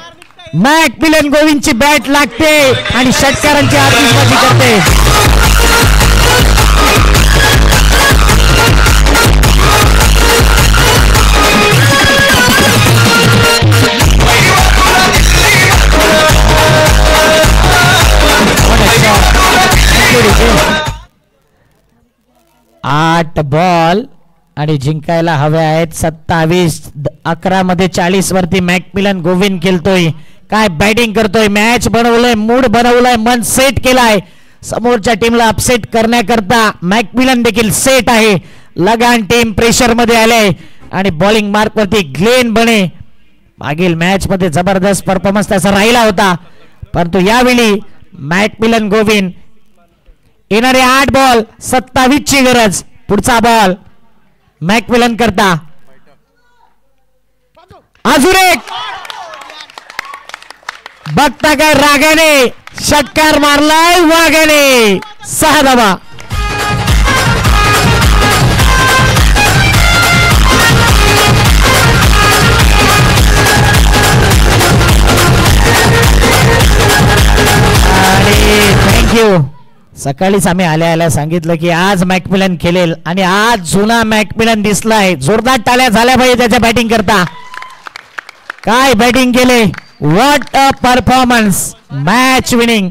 मॅकमिलन गोविंदची बॅट लागते आणि षटकारांची आतिषबाजी करते. आठ बॉल आणि जिंकायला हवे आहेत 27. 11 मध्ये 40 वरती मॅकमिलन गोविंद खेळतोय. काय बॅटिंग करतोय. मॅच बनवलंय. मूड बनवलाय. मन सेट केलाय. समोरच्या टीमला अपसेट करण्याकरता मॅकमिलन देखील सेट आहे. लगान टीम प्रेशर मध्ये आले आणि बॉलिंग मार्क वरती ग्लेन बने. मागील मॅच मध्ये जबरदस्त परफॉर्मन्स त्याचा राहिला होता परंतु यावेळी मॅकमिलन गोविंद. येणारे 8 बॉल 27 ची गरज. पुढचा बॉल मॅकमिलन करता. अजून एक बघता काय रागाने षटकार मारलाय वाघाने. 6 धावा. थँक्यू. सकाळीच आम्ही आल्या सांगितलं की आज मॅकमिलन खेळेल आणि आज जुना मॅकमिलन दिसलाय. जोरदार टाळ्या झाल्या पाहिजे त्याच्या बॅटिंग करता. काय बॅटिंग केले. What a performance. Match winning.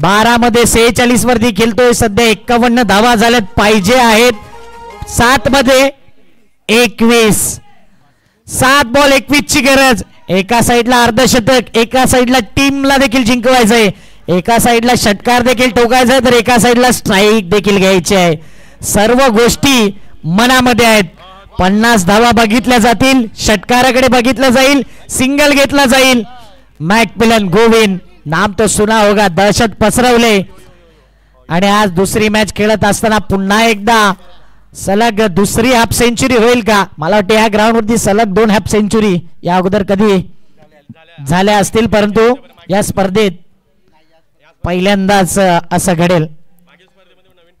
12 मध्ये 46 वरती खेळतोय सध्या. 51 धावा झाल्यात पाहिजे आहेत. 7 मध्ये 21. 7 बॉल 21 ची गरज. एका साईडला अर्धशतक, एका साईडला टीमला देखील जिंकवायचंय, एका साईडला षटकार देखील ठोकायचा तर एका साईडला स्ट्राईक देखील घ्यायची आहे. सर्व गोष्टी मनामध्ये आहेत. 50 धावा बघितल्या जातील. षटकाराकडे बघितलं जाईल. सिंगल घेतला जाईल. मॅकमिलन गोविंद नाम तो सुना होगा. दहशत पसरवले आणि आज दुसरी मॅच खेळत असताना पुन्हा एकदा सलग दुसरी हाफ सेंचुरी होईल का. मला वाटतं या ग्राउंड वरती सलग 2 हाफ सेंचुरी या अगोदर कधी झाल्या असतील परंतु या स्पर्धेत पहिल्यांदाच असं घडेल.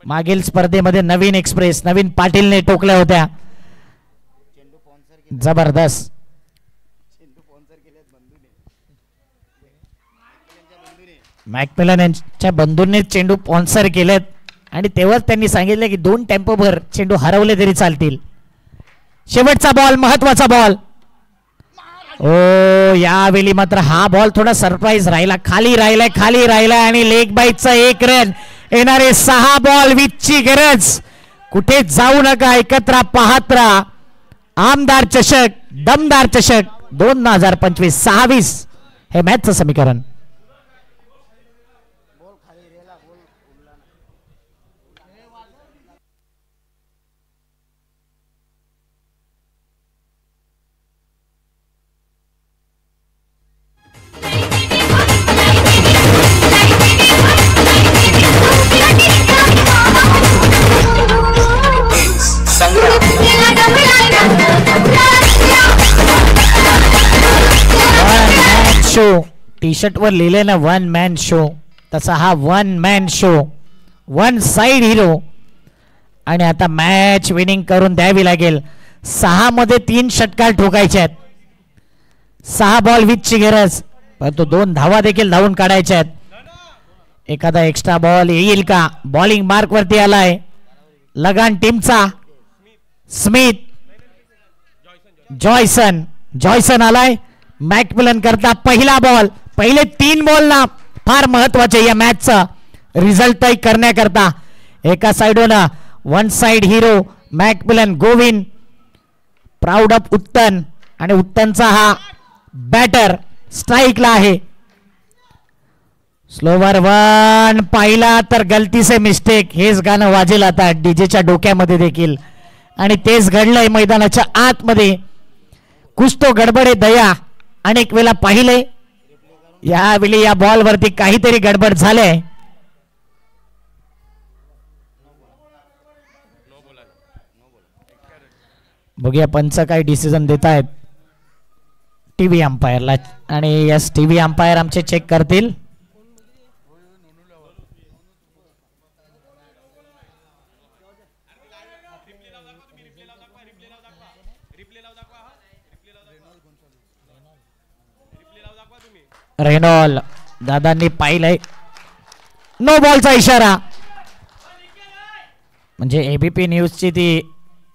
मागील स्पर्धेमध्ये नवीन एक्सप्रेस नवीन पाटीलने टोकल्या होत्या. जबरदस्त. मॅकमिलन यांच्या बंधूंनी चेंडू स्पॉन्सर केलेत आणि तेव्हाच त्यांनी सांगितले की 2 टेम्पो भर चेंडू हरवले तरी चालतील. शेवटचा बॉल महत्वाचा बॉल. ओ यावेळी मात्र हा बॉल थोडा सरप्राईज राहिला. खाली राहिलाय आणि लेग बाईटचा 1 रन. येणारे 6 बॉल 20 ची गरज. कुठे जाऊ नका. एकत्र पाहत राहा. आमदार चषक दमदार चषक 2025 26 हे मॅचचं समीकरण. शो टी शर्ट वर लिहिले ना 1 मॅन शो तसा हा 1 मॅन शो 1 साइड हिरो. आणि आता मॅच विनिंग करून द्यावी लागेल. 6 मध्ये 3 षटकार ठोकायचे आहेत. 6 बॉल 20 ची गरज परंतु 2 धावा देखील धावून काढायच्या आहेत. एखादा एक्स्ट्रा बॉल येईल का. बॉलिंग मार्क वरती आलाय लगान टीमचा. स्मिथ जॉयसन आलाय. मॅकमिलन करता पहिला बॉल. पहिले 3 बॉल ना फार महत्वाचे या मॅचचा रिझल्ट तय करण्याकरता. एका साइडोनं 1 side hero Macmillan Govind. Proud of उत्तन आणि उत्तनचा हा बॅटर स्ट्राईकला आहे. स्लोवर 1 पाहिला तर गलती से मिस्टेक. हेच गाणं वाजेल आता डीजेच्या डोक्यामध्ये देखील आणि तेच घडलंय मैदानाच्या आतमध्ये. कुछ तो गडबडे दया अनेक वेळा पाहिले. यावेळी या बॉल वरती काहीतरी गडबड झाले. बघूया पंच काय डिसिजन देत आहेत टीव्ही अंपायरला आणि यस टीव्ही अंपायर आमचे चेक करतील. रेनॉल दादांनी पाहिलंय. नो बॉलचा इशारा. म्हणजे एबीपी न्यूजची ती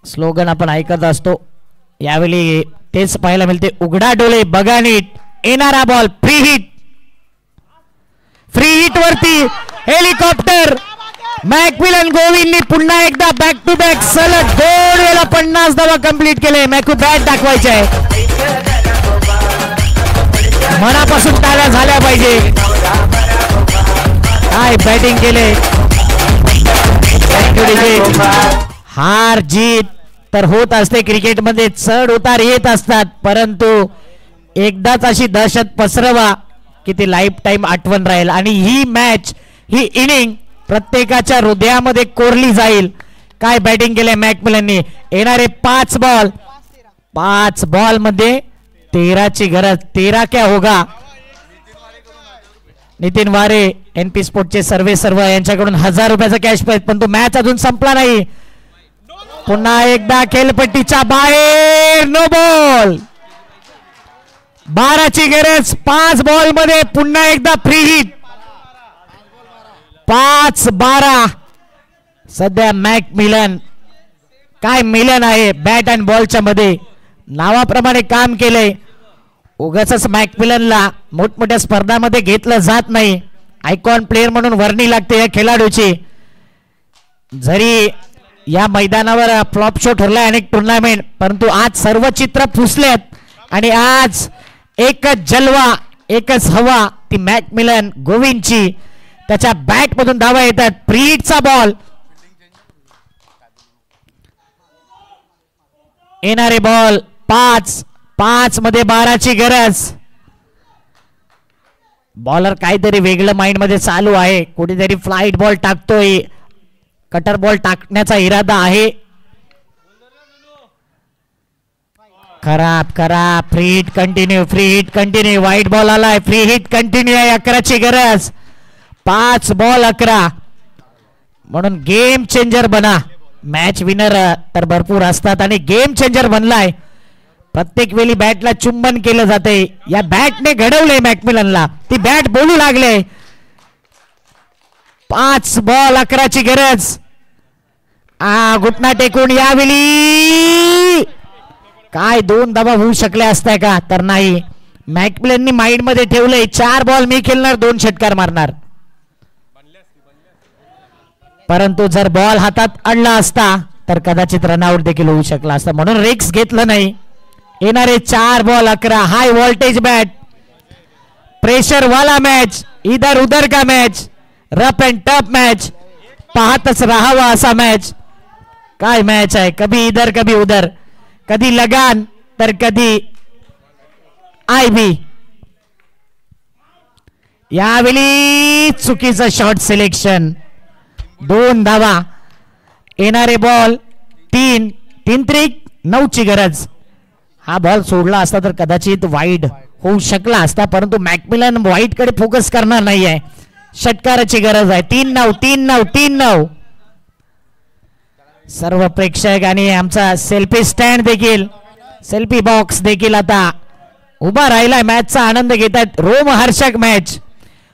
स्लोगन आपण ऐकत असतो. यावेळी तेच पाहायला मिळते. उघडा डोळे बघा नीट. येणारा बॉल फ्री हिट वरती हेलिकॉप्टर. मॅकमिलन गोविंदनी पुन्हा एकदा बॅक टू बॅक सलग 2 वेळा 50 धावा कंप्लीट केले. मॅकू बॅट दाखवायचे आहे. मनापासून टाळ्या झाल्या पाहिजे. काय बॅटिंग केले. हार जीत तर होत असते क्रिकेटमध्ये. चढ उतार येत असतात परंतु एकदाच अशी दहशत पसरवा की ती लाईफ टाईम आठवण राहील आणि ही मॅच ही इनिंग प्रत्येकाच्या हृदयामध्ये कोरली जाईल. काय बॅटिंग केलंय मॅकमिलननी. येणारे 5 बॉल मध्ये 13ची गरज. 13 क्या होगा. नितीन वारे एनपी स्पोर्टचे सर्व यांच्याकडून 1000 रुपयाचा कॅश प्राइज. पण तो मॅच अजून संपला नाही. पुन्हा एकदा खेळपट्टीच्या बाहेर. No ball. 12ची गरज. 5 बॉल मध्ये पुन्हा एकदा फ्री हिट. 5-12. सध्या मॅकमिलन काय मिलन आहे बॅट अँड बॉलच्या मध्ये. नावाप्रमाणे काम केलंय. उगाच मॅकमिलनला मोठमोठ्या स्पर्धामध्ये घेतलं जात नाही. आयकॉन प्लेअर म्हणून वर्णी लागते या खेळाडूची. जरी या मैदानावर फ्लॉप शो ठरलाय अनेक टुर्नामेंट, परंतु आज सर्व चित्र पुसलेत आणि आज एकच जलवा एकच हवा ती मॅकमिलन गोविंदची. त्याच्या बॅट मधून धावा येतात. प्रीटचा बॉल. येणारे बॉल 5 मध्ये 12ची गरज. बॉलर काहीतरी वेगळं माइंड मध्ये चालू आहे. कुठेतरी फ्लाइट बॉल टाकतोय. कटर बॉल टाकण्याचा इरादा आहे. खराब. Free hit continue. White ball आलाय. फ्री हिट कंटिन्यू आहे. 11ची गरज. 5 बॉल 11 म्हणून गेम चेंजर बना. मॅच विनर तर भरपूर असतात आणि गेम चेंजर बनलाय. प्रत्येक वेळी बॅटला चुंबन केलं जाते. या बॅटने घडवलंय मॅकमिलनला. ती बॅट बोलू लागले. 5 बॉल 11ची गरज. घुटना टेकून यावेळी काय 2 धावा होऊ शकल्या असत्या का, तर नाही. मॅकमिलननी माइंड मध्ये ठेवलंय 4 बॉल मी खेळणार, 2 षटकार मारणार. परंतु जर बॉल हातात आणला असता तर कदाचित रनआउट देखील होऊ शकला असता, म्हणून रिक्स घेतलं नाही. येणारे 4 ball 11. High voltage bat. Pressure वाला मॅच. इधर उधर का match. Rough and tough match. पाहतच राहावा असा मॅच. काय मॅच आहे. कभी इधर कभी उधर. कधी लगान तर कधी आयबी. यावेळी चुकीचं शॉट सिलेक्शन. 2 धावा. येणारे बॉल 3 त्रिक 9ची गरज. हा बॉल सोडला असता तर कदाचित वाईड होऊ शकला असता, परंतु मॅकमिलन वाईड कडे फोकस करणार नाहीये. षटकाराची गरज आहे. 3-9. सर्व प्रेक्षक आणि आमचा सेल्फी स्टँड देखील, सेल्फी बॉक्स देखील आता उभा राहिलाय. मॅचचा आनंद घेतात. रोमहर्षक मॅच.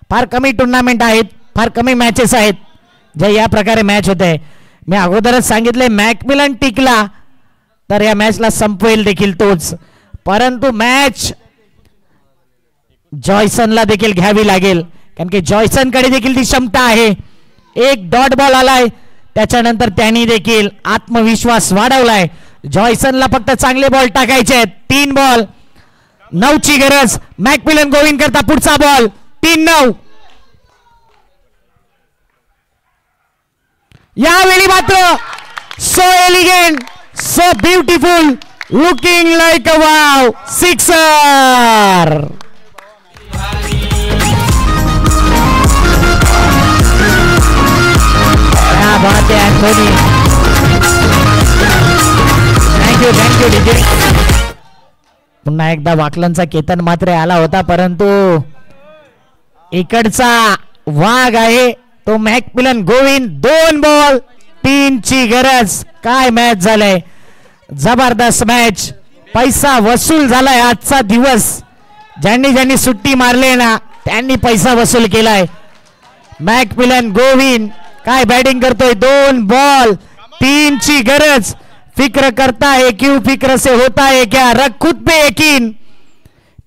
फार कमी टुर्नामेंट आहेत, फार कमी मॅचेस आहेत जे या प्रकारे मॅच होते. मी अगोदरच सांगितले मॅकमिलन टिकला तर या मॅचला संपवेल देखील तोच, परंतु मॅच जॉयसनला देखील घ्यावी लागेल, कारण की जॉयसन कडे देखील ती क्षमता आहे. 1 डॉट बॉल आलाय, त्याच्यानंतर त्यांनी देखील आत्मविश्वास वाढवलाय. जॉयसनला फक्त चांगले बॉल टाकायचे आहेत. 3 बॉल 9ची गरज. मॅकमिलन गोविंद करता पुढचा बॉल. 3-9. यावेळी मात्र so elegant, so beautiful, looking like a wow, sixer. क्या बात है एंथोनी. Thank you DJ. पुन्हा एकदा वाकलनचा केतन मात्र आला होता, परंतु इकडचा वाघ आहे तो मॅकमिलन गोविंद. 2 बॉल 3ची गरज. काय मॅच झालंय, जबरदस्त मॅच. पैसा वसूल झालाय आजचा दिवस. ज्यांनी सुट्टी मारले ना त्यांनी पैसा वसूल केलाय. मॅकमिलन गोविंद काय बॅटिंग करतोय. 2 बॉल 3ची गरज. फिक्र करता है क्यों, फिक्र से होता है क्या, रख खुद पे यकीन,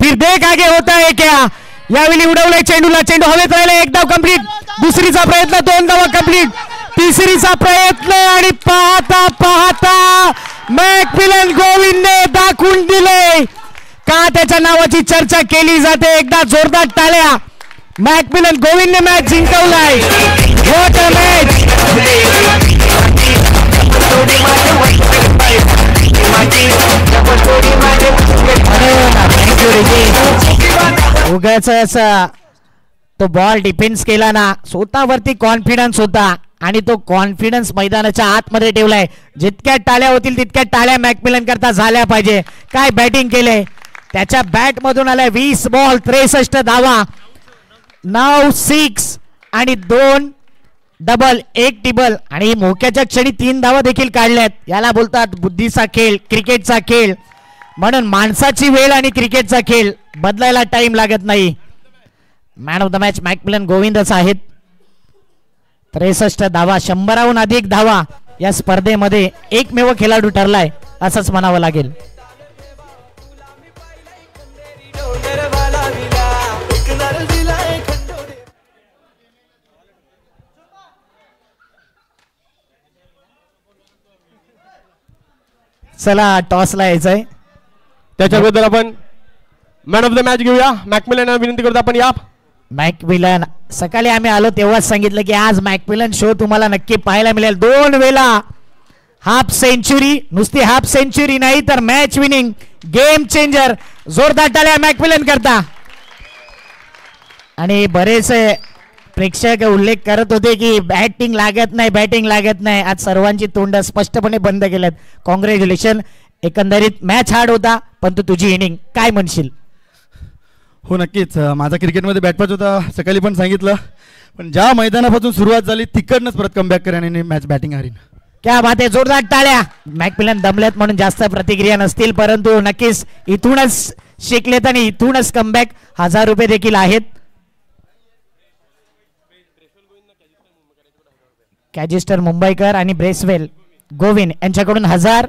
फिर देख आगे होता है क्या. यावेळी उडवलंय चेंडूला. चेंडू हवेत राहिला. 1 धाव कंप्लीट. दुसरीचा प्रयत्न. 2 धावा कंप्लीट. तिसरीचा प्रयत्न आणि पाहता पाहता मॅकमिलन गोविंदने दाखवून दिले का त्याच्या नावाची चर्चा केली जाते. एकदा जोरदार टाळ्या. मॅकमिलन गोविंदने मॅच जिंकवलाय. What a match. उगाच तो बॉल डिफेन्स केला ना, स्वतःवरती कॉन्फिडन्स होता आणि तो कॉन्फिडन्स मैदानाच्या आतमध्ये ठेवलाय. जितक्या टाळ्या होतील तितक्या टाळ्या मॅकमिलन करता झाल्या पाहिजे. काय बॅटिंग केलंय, त्याच्या बॅट मधून आलाय 20 बॉल 63 धावा, 9 6 आणि 2 डबल 1 टिबल आणि मोक्याच्या क्षणी 3 धावा देखील काढल्यात. याला बोलतात बुद्धीचा खेळ, क्रिकेटचा खेळ. म्हणून माणसाची वेळ आणि क्रिकेटचा खेळ बदलायला टाइम लागत नाही. Man of the match McMillan गोविंदच आहेत. 63 धावा, 100हून अधिक धावा या स्पर्धेमध्ये एकमेव खेळाडू ठरलाय असंच म्हणावं लागेल. चला टॉसला यायचंय. त्याच्याबद्दल आपण मॅन ऑफ द मॅच घेऊया. मॅकमिलन विनंती करतो आपण या. मॅकमिलन सकाळी आम्ही आलो तेव्हाच सांगितलं की आज मॅकमिलन शो तुम्हाला नक्की पाहायला मिळेल. 2 वेळा हाफ सेंचुरी, नुसती हाफ सेंचुरी नाही तर मॅच विनिंग, गेम चेंजर. जोरदार टाळ्या मॅकमिलन करता. आणि बरेच प्रेक्षक उल्लेख करत होते की बॅटिंग लागत नाही, बॅटिंग लागत नाही. आज सर्वांची तोंड स्पष्टपणे बंद केलेत. कॉंग्रॅच्युलेशन. एकंदरीत मॅच हार्ड होता पण तू तुझी इनिंग काय म्हणशील? हो नक्कीच, माझा क्रिकेटमध्ये बॅटपच होता, सकाळी पण सांगितलं. पण ज्या मैदानापासून सुरुवात झाली तिकडनंच परत कमबॅक करेन आणि मॅच बॅटिंग हारीन. क्या बात आहे, जोरदार टाळ्या. मॅकमिलन दमलेत म्हणून जास्त प्रतिक्रिया नसतील, परंतु नक्कीच इथूनच शिकलेत आणि इथूनच कमबॅक. 1000 रुपये देखील आहेत. कॅजिस्टर मुंबईकर आणि ब्रेसवेल गोविंद यांच्याकडून 1000.